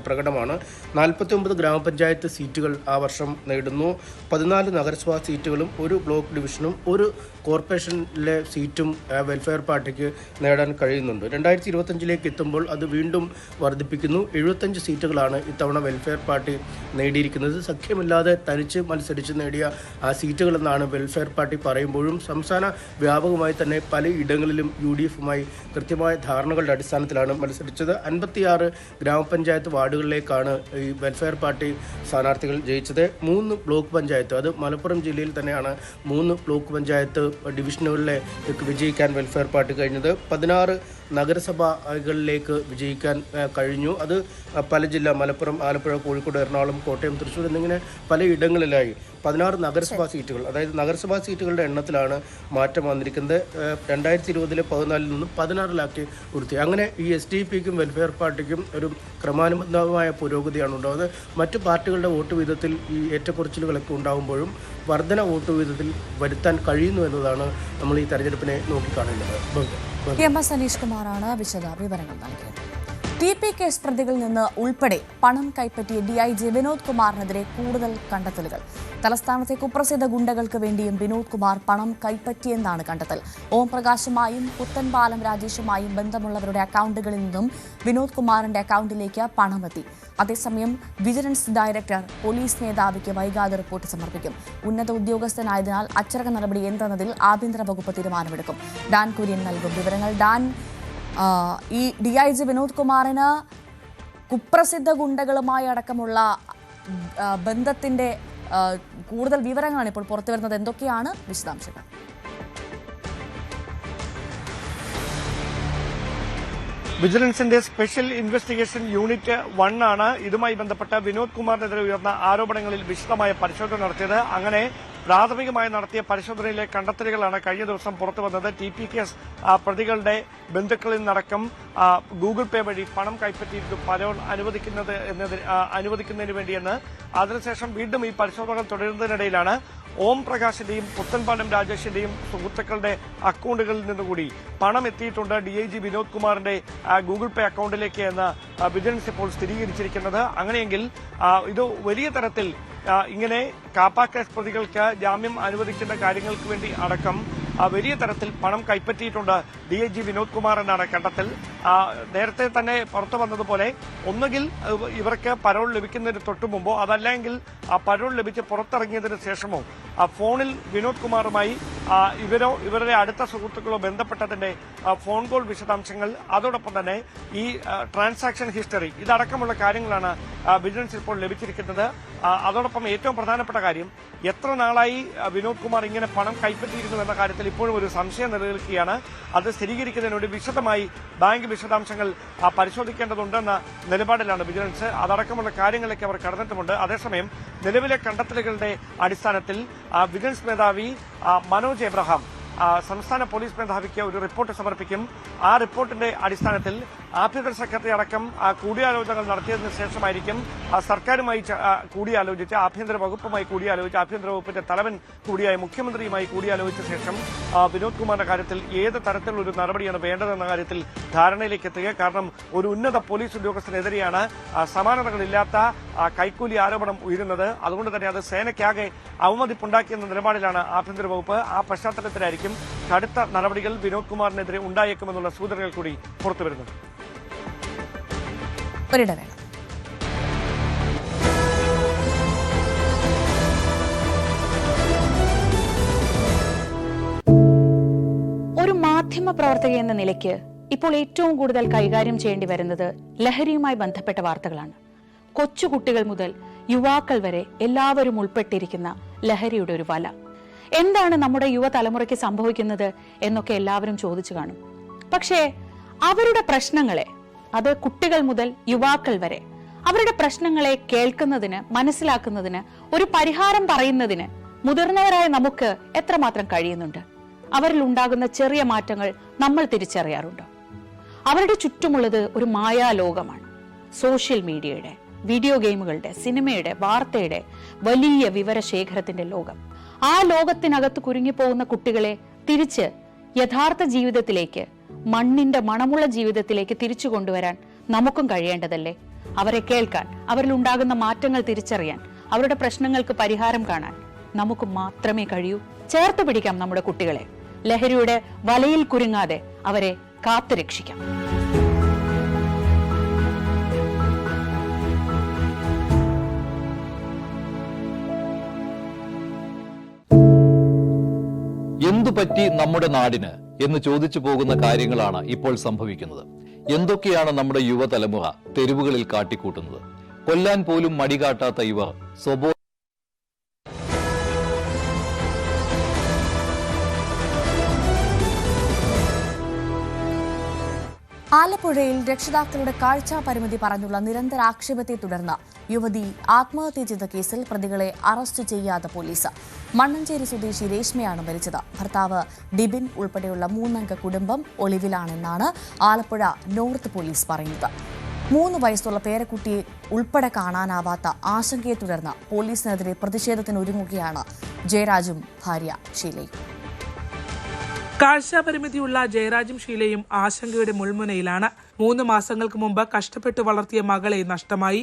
പ്രകടമാണ്. 49 ഗ്രാമപഞ്ചായത്ത് സീറ്റുകൾ ആ വർഷം നേടുന്നു. 14 നഗരസഭാ സീറ്റുകളും ഒരു ബ്ലോക്ക് ഡിവിഷനും ഒരു കോർപ്പറേഷനിലെ സീറ്റും വെൽഫെയർ പാർട്ടിക്ക് നേടാൻ കഴിയുന്നുണ്ട്. 2025 എത്തുമ്പോൾ അത് വീണ്ടും വർദ്ധിപ്പിക്കുന്നു. 75 സീറ്റുകളാണ് ഇത്തവണ വെൽഫെയർ പാർട്ടി നേടിയിരിക്കുന്നത്. സഖ്യമില്ലാതെ തനിച്ച് മത്സരിച്ച് നേടിയ സീറ്റുകളെന്നാണ് വെൽഫെയർ പാർട്ടി പറയുമ്പോഴും സംസ്ഥാന വ്യാപകമായി തന്നെ പലയിടങ്ങളിലും UDFുമായി കൃത്യമായ ധാരണകളുടെ അടിസ്ഥാനത്തിലാണ് മത്സരിച്ചത്. 56 ഗ്രാമപഞ്ചായത്ത് വാർഡുകളിലേക്കാണ് ഈ വെൽഫെയർ പാർട്ടി സ്ഥാനാർത്ഥികൾ ജയിച്ചത്. 3 ബ്ലോക്ക് പഞ്ചായത്ത്, അത് മലപ്പുറം ജില്ലയിൽ തന്നെയാണ് 3 ബ്ലോക്ക് പഞ്ചായത്ത് ഡിവിഷനുകളിലേക്ക് വിജയിക്കാൻ വെൽഫെയർ പാർട്ടി കഴിഞ്ഞത്. 16 നഗരസഭകളിലേക്ക് വിജയിക്കാൻ കഴിഞ്ഞു. അത് പല ജില്ല, മലപ്പുറം, ആലപ്പുഴ, കോഴിക്കോട്, എറണാകുളം, കോട്ടയം, തൃശ്ശൂർ എന്നിങ്ങനെ പലയിടങ്ങളിലായി 16 നഗരസഭാ സീറ്റുകൾ, അതായത് നഗരസഭാ സീറ്റുകളുടെ എണ്ണത്തിലാണ് മാറ്റം വന്നിരിക്കുന്നത്. 2020 14 നിന്നും 16 ഉയർത്തി. അങ്ങനെ ഈ SDP-ക്കും വെൽഫെയർ പാർട്ടിക്കും ഒരു ക്രമാനുബന്ധമായ പുരോഗതിയാണ് ഉണ്ടാകുന്നത്. മറ്റു പാർട്ടികളുടെ വോട്ട് വീതത്തിൽ ഈ ഏറ്റക്കുറച്ചിലുകളൊക്കെ ഉണ്ടാകുമ്പോഴും വർധന വോട്ട് വീതത്തിൽ വരുത്താൻ കഴിയുന്നു എന്നതാണ് നമ്മൾ ഈ തെരഞ്ഞെടുപ്പിനെ നോക്കിക്കാണേണ്ടത്. KMS അനീഷ് കുമാറാണ് വിശദ വിവരങ്ങൾ നൽകിയത്. TP കേസ് പ്രതികളിൽ നിന്ന് ഉൾപ്പെടെ പണം കൈപ്പറ്റിയ DIG വിനോദ് കുമാറിനെതിരെ കൂടുതൽ കണ്ടെത്തലുകൾ. തലസ്ഥാനത്തെ കുപ്രസിദ്ധ ഗുണ്ടകൾക്ക് വേണ്ടിയും വിനോദ് കുമാർ പണം കൈപ്പറ്റിയെന്നാണ് കണ്ടെത്തൽ. ഓം പ്രകാശുമായും പുത്തൻപാലം രാജേഷുമായും ബന്ധമുള്ളവരുടെ അക്കൗണ്ടുകളിൽ നിന്നും വിനോദ് കുമാറിന്റെ അക്കൗണ്ടിലേക്ക് പണമെത്തി. അതേസമയം വിജിലൻസ് ഡയറക്ടർ പോലീസ് മേധാവിക്ക് വൈകാതെ റിപ്പോർട്ട് സമർപ്പിക്കും. ഉന്നത ഉദ്യോഗസ്ഥനായതിനാൽ അച്ചടക്ക നടപടി എന്തെന്നതിൽ ആഭ്യന്തര വകുപ്പ് തീരുമാനമെടുക്കും. ഡാൻ കുര്യൻ നൽകും വിവരങ്ങൾ. ഡാൻ, ഈ DIG വിനോദ് കുമാറിന് കുപ്രസിദ്ധ ഗുണ്ടകളുമായി അടക്കമുള്ള ബന്ധത്തിന്റെ കൂടുതൽ വിവരങ്ങളാണ് ഇപ്പോൾ പുറത്തു വരുന്നത്. എന്തൊക്കെയാണ് വിശദാംശങ്ങൾ? വിജിലൻസിന്റെ സ്പെഷ്യൽ ഇൻവെസ്റ്റിഗേഷൻ യൂണിറ്റ് 1 ആണ് ഇതുമായി ബന്ധപ്പെട്ട വിനോദ് കുമാറിനെതിരെ ഉയർന്ന ആരോപണങ്ങളിൽ വിശദമായ പരിശോധന നടത്തിയത്. അങ്ങനെ പ്രാഥമികമായി നടത്തിയ പരിശോധനയിലെ കണ്ടെത്തലുകളാണ് കഴിഞ്ഞ ദിവസം പുറത്തു വന്നത്. TP കേസ് പ്രതികളുടെ ബന്ധുക്കളിൽ നിന്നടക്കം ഗൂഗിൾ പേ വഴി പണം കൈപ്പറ്റിയിരുന്നു പരോൾ അനുവദിക്കുന്നതിന് വേണ്ടിയെന്ന്. അതിനുശേഷം വീണ്ടും ഈ പരിശോധനകൾ തുടരുന്നതിനിടയിലാണ് ഓം പ്രകാശിന്റെയും പുത്തൻപാലം രാജേഷിന്റെയും സുഹൃത്തുക്കളുടെ അക്കൗണ്ടുകളിൽ നിന്നുകൂടി പണം എത്തിയിട്ടുണ്ട് DIG വിനോദ് കുമാറിന്റെ ഗൂഗിൾ പേ അക്കൗണ്ടിലേക്ക് എന്ന് വിജിലൻസ് ഇപ്പോൾ സ്ഥിരീകരിച്ചിരിക്കുന്നത്. അങ്ങനെയെങ്കിൽ ഇത് വലിയ തരത്തിൽ ഇങ്ങനെ കാപ്പ കേസ് പ്രതികൾക്ക് ജാമ്യം അനുവദിക്കുന്ന കാര്യങ്ങൾക്ക് വേണ്ടി അടക്കം വലിയ തരത്തിൽ പണം കൈപ്പറ്റിയിട്ടുണ്ട് DIG വിനോദ് കുമാർ എന്നാണ് കണ്ടെത്തൽ. നേരത്തെ തന്നെ പുറത്തു വന്നതുപോലെ ഒന്നുകിൽ ഇവർക്ക് പരോൾ ലഭിക്കുന്നതിന് തൊട്ടു മുമ്പോ അതല്ലെങ്കിൽ പരോൾ ലഭിച്ച് പുറത്തിറങ്ങിയതിനു ശേഷമോ ഫോണിൽ വിനോദ് കുമാറുമായി ഇവരുടെ അടുത്ത സുഹൃത്തുക്കളോ ബന്ധപ്പെട്ടതിന്റെ ഫോൺ കോൾ വിശദാംശങ്ങൾ, അതോടൊപ്പം തന്നെ ഈ ട്രാൻസാക്ഷൻ ഹിസ്റ്ററി, ഇതടക്കമുള്ള കാര്യങ്ങളാണ് വിജിലൻസ് ഇപ്പോൾ ലഭിച്ചിരിക്കുന്നത്. അതോടൊപ്പം ഏറ്റവും പ്രധാനപ്പെട്ട കാര്യം, എത്ര നാളായി വിനോദ് കുമാർ ഇങ്ങനെ പണം കൈപ്പറ്റിയിരുന്നു എന്ന കാര്യത്തിൽ ഇപ്പോഴും ഒരു സംശയം നിലനിൽക്കുകയാണ്. അത് സ്ഥിരീകരിക്കുന്നതിനോട് വിശദമായി ബാങ്ക് വിശദാംശങ്ങൾ പരിശോധിക്കേണ്ടതുണ്ടെന്ന നിലപാടിലാണ് വിജിലൻസ്. അതടക്കമുള്ള കാര്യങ്ങളിലേക്ക് അവർ കടന്നിട്ടുമുണ്ട്. അതേസമയം നിലവിലെ കണ്ടെത്തലുകളുടെ അടിസ്ഥാനത്തിൽ വിജിലൻസ് മേധാവി മനോജ് എബ്രഹാം സംസ്ഥാന പോലീസ് മേധാവിക്ക് ഒരു റിപ്പോർട്ട് സമർപ്പിക്കും. ആ റിപ്പോർട്ടിന്റെ അടിസ്ഥാനത്തിൽ ആഭ്യന്തര സെക്രട്ടറി അടക്കം കൂടിയാലോചനകൾ നടത്തിയതിനു ശേഷമായിരിക്കും സർക്കാരുമായി കൂടിയാലോചിച്ച്, ആഭ്യന്തര വകുപ്പുമായി കൂടിയാലോചിച്ച്, ആഭ്യന്തര വകുപ്പിന്റെ തലവൻ കൂടിയായ മുഖ്യമന്ത്രിയുമായി കൂടിയാലോചിച്ച ശേഷം വിനോദ് കുമാറിന്റെ കാര്യത്തിൽ ഏത് തരത്തിലുള്ള ഒരു നടപടിയാണ് വേണ്ടതെന്ന കാര്യത്തിൽ ധാരണയിലേക്ക് എത്തുക. കാരണം ഒരു ഉന്നത പോലീസ് ഉദ്യോഗസ്ഥനെതിരെയാണ് സമാനതകളില്ലാത്ത കൈക്കൂലി ആരോപണം ഉയരുന്നത്. അതുകൊണ്ട് തന്നെ അത് സേനയ്ക്കാകെ അവമതിപ്പുണ്ടാക്കിയെന്ന നിലപാടിലാണ് ആഭ്യന്തര വകുപ്പ്. ആ പശ്ചാത്തലത്തിലായിരിക്കും കടുത്ത നടപടികൾ വിനോദ് കുമാറിനെതിരെ ഉണ്ടായേക്കുമെന്നുള്ള സൂചനകൾ കൂടി പുറത്തുവരുന്നത്. ഒരു മാധ്യമ പ്രവർത്തക എന്ന നിലയ്ക്ക് ഇപ്പോൾ ഏറ്റവും കൂടുതൽ കൈകാര്യം ചെയ്യേണ്ടി വരുന്നത് ലഹരിയുമായി ബന്ധപ്പെട്ട വാർത്തകളാണ്. കൊച്ചുകുട്ടികൾ മുതൽ യുവാക്കൾ വരെ എല്ലാവരും ഉൾപ്പെട്ടിരിക്കുന്ന ലഹരിയുടെ ഒരു വല. എന്താണ് നമ്മുടെ യുവതലമുറയ്ക്ക് സംഭവിക്കുന്നത് എന്നൊക്കെ എല്ലാവരും ചോദിച്ചു കാണും. പക്ഷേ അവരുടെ പ്രശ്നങ്ങളെ, അത് കുട്ടികൾ മുതൽ യുവാക്കൾ വരെ, അവരുടെ പ്രശ്നങ്ങളെ കേൾക്കുന്നതിന്, മനസ്സിലാക്കുന്നതിന്, ഒരു പരിഹാരം പറയുന്നതിന് മുതിർന്നവരായ നമുക്ക് എത്രമാത്രം കഴിയുന്നുണ്ട്? അവരിൽ ഉണ്ടാകുന്ന ചെറിയ മാറ്റങ്ങൾ നമ്മൾ തിരിച്ചറിയാറുണ്ടോ? അവരുടെ ചുറ്റുമുള്ളത് ഒരു മായാലോകമാണ്. സോഷ്യൽ മീഡിയയുടെ, വീഡിയോ ഗെയിമുകളുടെ, സിനിമയുടെ, വാർത്തയുടെ വലിയ വിവരശേഖരത്തിന്റെ ലോകം. ആ ലോകത്തിനകത്ത് കുരുങ്ങിപ്പോകുന്ന കുട്ടികളെ തിരിച്ച് യഥാർത്ഥ ജീവിതത്തിലേക്ക്, മണ്ണിന്റെ മണമുള്ള ജീവിതത്തിലേക്ക് തിരിച്ചു കൊണ്ടുവരാൻ നമുക്കും കഴിയേണ്ടതല്ലേ? അവരെ കേൾക്കാൻ, അവരിൽ ഉണ്ടാകുന്ന മാറ്റങ്ങൾ തിരിച്ചറിയാൻ, അവരുടെ പ്രശ്നങ്ങൾക്ക് പരിഹാരം കാണാൻ നമുക്ക് മാത്രമേ കഴിയൂ. ചേർത്ത് പിടിക്കാം നമ്മുടെ കുട്ടികളെ. ലഹരിയുടെ വലയിൽ കുരുങ്ങാതെ അവരെ കാത്തുരക്ഷിക്കാം. എന്തുപറ്റി നമ്മുടെ നാടിന് എന്ന് ചോദിച്ചു പോകുന്ന കാര്യങ്ങളാണ് ഇപ്പോൾ സംഭവിക്കുന്നത്. എന്തൊക്കെയാണ് നമ്മുടെ യുവതലമുറ തെരുവുകളിൽ കാട്ടിക്കൂട്ടുന്നത്? കൊല്ലാൻ പോലും മടികാട്ടാത്ത ഇവർ സ്വബോധ ആലപ്പുഴയിൽ രക്ഷിതാക്കളുടെ കാഴ്ചാ പരിമിതി പറഞ്ഞുള്ള നിരന്തര ആക്ഷേപത്തെ തുടർന്ന് യുവതി ആത്മഹത്യ ചെയ്ത കേസിൽ പ്രതികളെ അറസ്റ്റ് ചെയ്യാതെ പോലീസ്. മണ്ണഞ്ചേരി സ്വദേശി രേഷ്മയാണ് മരിച്ചത്. ഭർത്താവ് ഡിബിൻ ഉൾപ്പെടെയുള്ള 3 അംഗ കുടുംബം ഒളിവിലാണെന്നാണ് ആലപ്പുഴ നോർത്ത് പോലീസ് പറയുന്നത്. 3 വയസ്സുള്ള പേരക്കുട്ടിയെ ഉൾപ്പെടെ കാണാനാവാത്ത ആശങ്കയെ തുടർന്ന് പോലീസിനെതിരെ പ്രതിഷേധത്തിനൊരുങ്ങുകയാണ് ജയരാജും ഭാര്യ ഷീലയും. കാഴ്ചാപരിമിതിയുള്ള ജയരാജും ഷീലയും ആശങ്കയുടെ മുൾമുനയിലാണ്. 3 മാസങ്ങൾക്ക് മുമ്പ് കഷ്ടപ്പെട്ട് വളർത്തിയ മകളെ നഷ്ടമായി.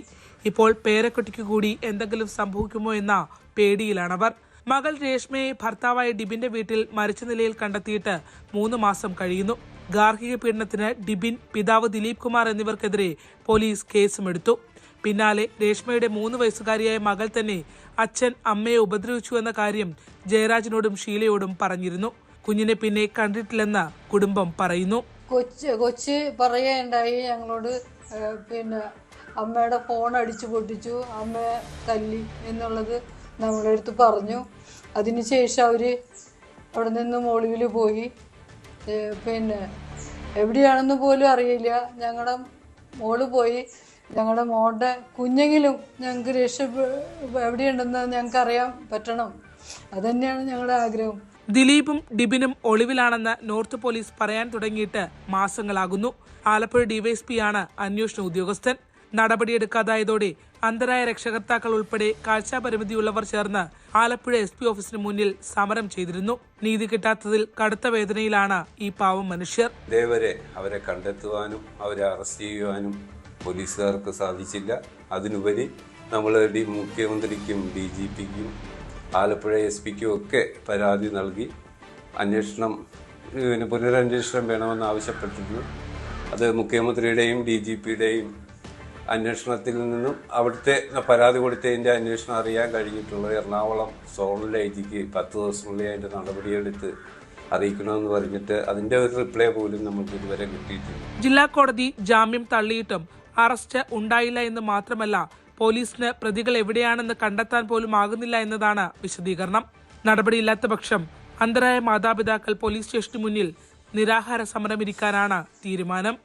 ഇപ്പോൾ പേരക്കുട്ടിക്ക് കൂടി എന്തെങ്കിലും സംഭവിക്കുമോ എന്ന പേടിയിലാണവർ. മകൾ രേഷ്മയെ ഭർത്താവായ ഡിബിന്റെ വീട്ടിൽ മരിച്ച നിലയിൽ കണ്ടെത്തിയിട്ട് 3 മാസം കഴിയുന്നു. ഗാർഹിക പീഡനത്തിന് ഡിബിൻ, പിതാവ് ദിലീപ് കുമാർ എന്നിവർക്കെതിരെ പോലീസ് കേസുമെടുത്തു. പിന്നാലെ രേഷ്മയുടെ 3 വയസ്സുകാരിയായ മകൾ തന്നെ അച്ഛൻ അമ്മയെ ഉപദ്രവിച്ചു എന്ന കാര്യം ജയരാജിനോടും ഷീലയോടും പറഞ്ഞിരുന്നു. കുഞ്ഞിനെ പിന്നെ കണ്ടിട്ടില്ലെന്ന് കുടുംബം പറയുന്നു. കൊച്ച് പറയുകയുണ്ടായി ഞങ്ങളോട്, പിന്നെ അമ്മയുടെ ഫോൺ അടിച്ചു പൊട്ടിച്ചു, അമ്മയെ തല്ലി എന്നുള്ളത് നമ്മളെ അടുത്ത് പറഞ്ഞു. അതിനുശേഷം അവർ അവിടെ നിന്ന് ഒളിവിൽ പോയി. പിന്നെ എവിടെയാണെന്ന് പോലും അറിയില്ല. ഞങ്ങളുടെ മോള് പോയി. ഞങ്ങളുടെ മോളുടെ കുഞ്ഞെങ്കിലും ഞങ്ങൾക്ക് എവിടെയുണ്ടെന്ന് ഞങ്ങൾക്ക് അറിയാൻ പറ്റണം. അതുതന്നെയാണ് ഞങ്ങളുടെ ആഗ്രഹം. ദിലീപും ഡിബിനും ഒളിവിലാണെന്ന് നോർത്ത് പോലീസ് പറയാൻ തുടങ്ങിയിട്ട് മാസങ്ങളാകുന്നു. ആലപ്പുഴ ഡിവൈഎസ്പിയാണ് അന്വേഷണ ഉദ്യോഗസ്ഥൻ. നടപടിയെടുക്കാതായതോടെ അന്ധരായ രക്ഷകർത്താക്കൾ ഉൾപ്പെടെ കാഴ്ചാപരിമിതിയുള്ളവർ ചേർന്ന് ആലപ്പുഴ SP ഓഫീസിന് മുന്നിൽ സമരം ചെയ്തിരുന്നു. നീതി കിട്ടാത്തതിൽ കടുത്ത വേദനയിലാണ് ഈ പാവം മനുഷ്യർ. ഇതേവരെ അവരെ കണ്ടെത്തുവാനും അവരെ അറസ്റ്റ് ചെയ്യുവാനും പോലീസുകാർക്ക് സാധിച്ചില്ല. അതിനുപരി നമ്മൾ മുഖ്യമന്ത്രിക്കും DGPക്കും ആലപ്പുഴ SP-ക്കും ഒക്കെ പരാതി നൽകി പുനരന്വേഷണം വേണമെന്ന് ആവശ്യപ്പെട്ടിരുന്നു. അത് മുഖ്യമന്ത്രിയുടെയും DGPയുടെയും അന്വേഷണത്തിൽ നിന്നും അവിടുത്തെ പരാതി കൊടുത്തതിൻ്റെ അന്വേഷണം അറിയാൻ കഴിഞ്ഞിട്ടുള്ളത് എറണാകുളം സോണൽ IGക്ക് 10 ദിവസത്തിനുള്ളിൽ അതിൻ്റെ നടപടിയെടുത്ത് അറിയിക്കണമെന്ന് പറഞ്ഞിട്ട് അതിൻ്റെ ഒരു റിപ്ലൈ പോലും നമുക്ക് ഇതുവരെ കിട്ടിയിട്ടില്ല. ജില്ലാ കോടതി ജാമ്യം തള്ളിയിട്ടും അറസ്റ്റ് ഉണ്ടായില്ല എന്ന് മാത്രമല്ല, പോലീസിന് പ്രതികൾ എവിടെയാണെന്ന് കണ്ടെത്താൻ പോലും ആകുന്നില്ല എന്നതാണ് വിശദീകരണം. നടപടിയില്ലാത്ത പക്ഷം അന്ധരായ മാതാപിതാക്കൾ പോലീസ് സ്റ്റേഷന് മുന്നിൽ നിരാഹാര സമരമിരിക്കാനാണ് തീരുമാനം.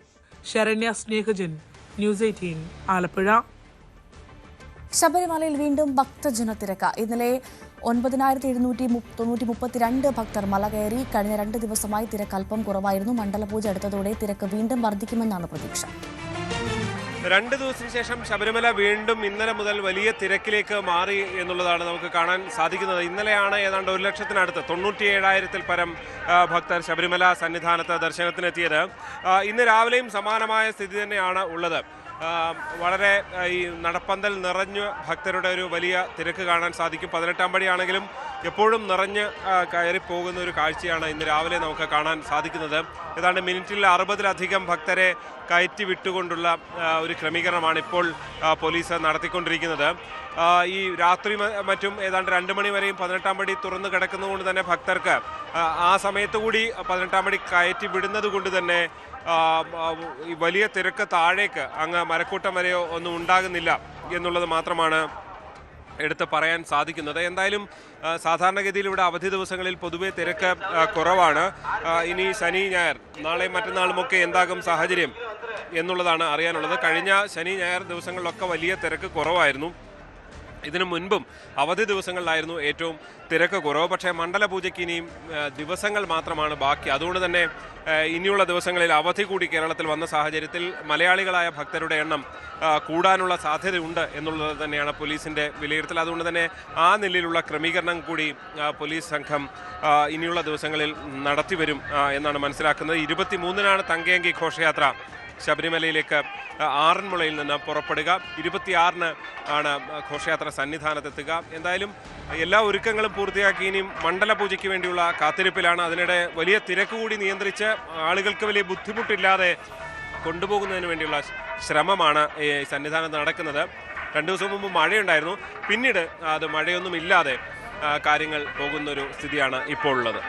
ശരണ്യ സ്നേഹജൻ, ന്യൂസ് 18 ആലപ്പുഴ. ശബരിമലയിൽ വീണ്ടും ഭക്തജനത്തിരക്ക്. ഇന്നലെ 9732 ഭക്തർ മല കയറി. കഴിഞ്ഞ 2 ദിവസമായി തിരക്ക് അല്പം കുറവായിരുന്നു. മണ്ഡലപൂജ അടുത്തതോടെ തിരക്ക് വീണ്ടും വർദ്ധിക്കുമെന്നാണ് പ്രതീക്ഷ. 2 ദിവസത്തിന് ശേഷം ശബരിമല വീണ്ടും ഇന്നലെ മുതൽ വലിയ തിരക്കിലേക്ക് മാറി എന്നുള്ളതാണ് നമുക്ക് കാണാൻ സാധിക്കുന്നത്. ഇന്നലെയാണ് ഏതാണ്ട് 1 ലക്ഷത്തിനടുത്ത് 97,000-ൽ പരം ഭക്തർ ശബരിമല സന്നിധാനത്ത് ദർശനത്തിനെത്തിയത്. ഇന്ന് രാവിലെയും സമാനമായ സ്ഥിതി തന്നെയാണ് ഉള്ളത്. വളരെ ഈ നടപ്പന്തൽ നിറഞ്ഞ് ഭക്തരുടെ ഒരു വലിയ തിരക്ക് കാണാൻ സാധിക്കും. 18-ാം പടിയാണെങ്കിലും എപ്പോഴും നിറഞ്ഞ് കയറിപ്പോകുന്ന ഒരു കാഴ്ചയാണ് ഇന്ന് രാവിലെ നമുക്ക് കാണാൻ സാധിക്കുന്നത്. ഏതാണ്ട് മിനിറ്റിൽ 60-ലധികം ഭക്തരെ കയറ്റി വിട്ടുകൊണ്ടുള്ള ഒരു ക്രമീകരണമാണ് ഇപ്പോൾ പോലീസ് നടത്തിക്കൊണ്ടിരിക്കുന്നത്. ഈ രാത്രി മറ്റും ഏതാണ്ട് 2 മണി വരെയും 18-ാം പടി തുറന്നു കിടക്കുന്നതുകൊണ്ട് തന്നെ ഭക്തർക്ക് ആ സമയത്ത് കൂടി 18-ാം പടി കയറ്റി വിടുന്നത് കൊണ്ട് തന്നെ ഈ വലിയ തിരക്ക് താഴേക്ക് അങ്ങ് മരക്കൂട്ടം വരെയോ ഒന്നും ഉണ്ടാകുന്നില്ല എന്നുള്ളത് മാത്രമാണ് എടുത്ത് പറയാൻ സാധിക്കുന്നത്. എന്തായാലും സാധാരണഗതിയിൽ ഇവിടെ അവധി ദിവസങ്ങളിൽ പൊതുവെ തിരക്ക് കുറവാണ്. ഇനി ശനി ഞായർ നാളെയും മറ്റന്നാളുമൊക്കെ എന്താകും സാഹചര്യം എന്നുള്ളതാണ് അറിയാനുള്ളത്. കഴിഞ്ഞ ശനി ഞായർ ദിവസങ്ങളിലൊക്കെ വലിയ തിരക്ക് കുറവായിരുന്നു. ഇതിനു മുൻപും അവധി ദിവസങ്ങളിലായിരുന്നു ഏറ്റവും തിരക്ക് കുറവ്. പക്ഷേ മണ്ഡലപൂജയ്ക്ക് ഇനിയും ദിവസങ്ങൾ മാത്രമാണ് ബാക്കി. അതുകൊണ്ട് തന്നെ ഇനിയുള്ള ദിവസങ്ങളിൽ അവധി കൂടി കേരളത്തിൽ വന്ന സാഹചര്യത്തിൽ മലയാളികളായ ഭക്തരുടെ എണ്ണം കൂടാനുള്ള സാധ്യതയുണ്ട് എന്നുള്ളത് തന്നെയാണ് പോലീസിൻ്റെ വിലയിരുത്തൽ. അതുകൊണ്ട് തന്നെ ആ നിലയിലുള്ള ക്രമീകരണം കൂടി പോലീസ് സംഘം ഇനിയുള്ള ദിവസങ്ങളിൽ നടത്തിവരും എന്നാണ് മനസ്സിലാക്കുന്നത്. 23-നാണ് തങ്കയങ്കി ഘോഷയാത്ര ശബരിമലയിലേക്ക് ആറന്മുളയിൽ നിന്ന് പുറപ്പെടുക. 26-ന് ആണ് ഘോഷയാത്ര സന്നിധാനത്തെത്തുക. എന്തായാലും എല്ലാ ഒരുക്കങ്ങളും പൂർത്തിയാക്കി ഇനിയും മണ്ഡലപൂജയ്ക്ക് വേണ്ടിയുള്ള കാത്തിരിപ്പിലാണ്. അതിനിടെ വലിയ തിരക്ക് കൂടി നിയന്ത്രിച്ച് ആളുകൾക്ക് വലിയ ബുദ്ധിമുട്ടില്ലാതെ കൊണ്ടുപോകുന്നതിന് വേണ്ടിയുള്ള ശ്രമമാണ് ഈ സന്നിധാനത്ത് നടക്കുന്നത്. 2 ദിവസം മുമ്പ് മഴയുണ്ടായിരുന്നു. പിന്നീട് അത് മഴയൊന്നും ഇല്ലാതെ കാര്യങ്ങൾ പോകുന്നൊരു സ്ഥിതിയാണ് ഇപ്പോൾ ഉള്ളത്.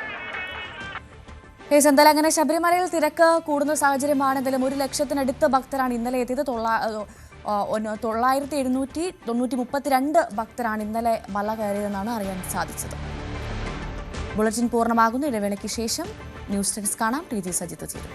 എന്തായാലും അങ്ങനെ ശബരിമലയിൽ തിരക്ക് കൂടുന്ന സാഹചര്യമാണ്. എന്തായാലും 1 ലക്ഷത്തിനടുത്ത് ഭക്തരാണ് ഇന്നലെ എത്തിയത്. 9732 ഭക്തരാണ് ഇന്നലെ മല കയറിയതെന്നാണ് അറിയാൻ സാധിച്ചത്. ബുള്ളറ്റിൻ പൂർണ്ണമാകുന്നു. ഇടവേളയ്ക്ക് ശേഷം ന്യൂസ് ഡെസ്ക് കാണാം. TG സജിത്ത് ചേരും.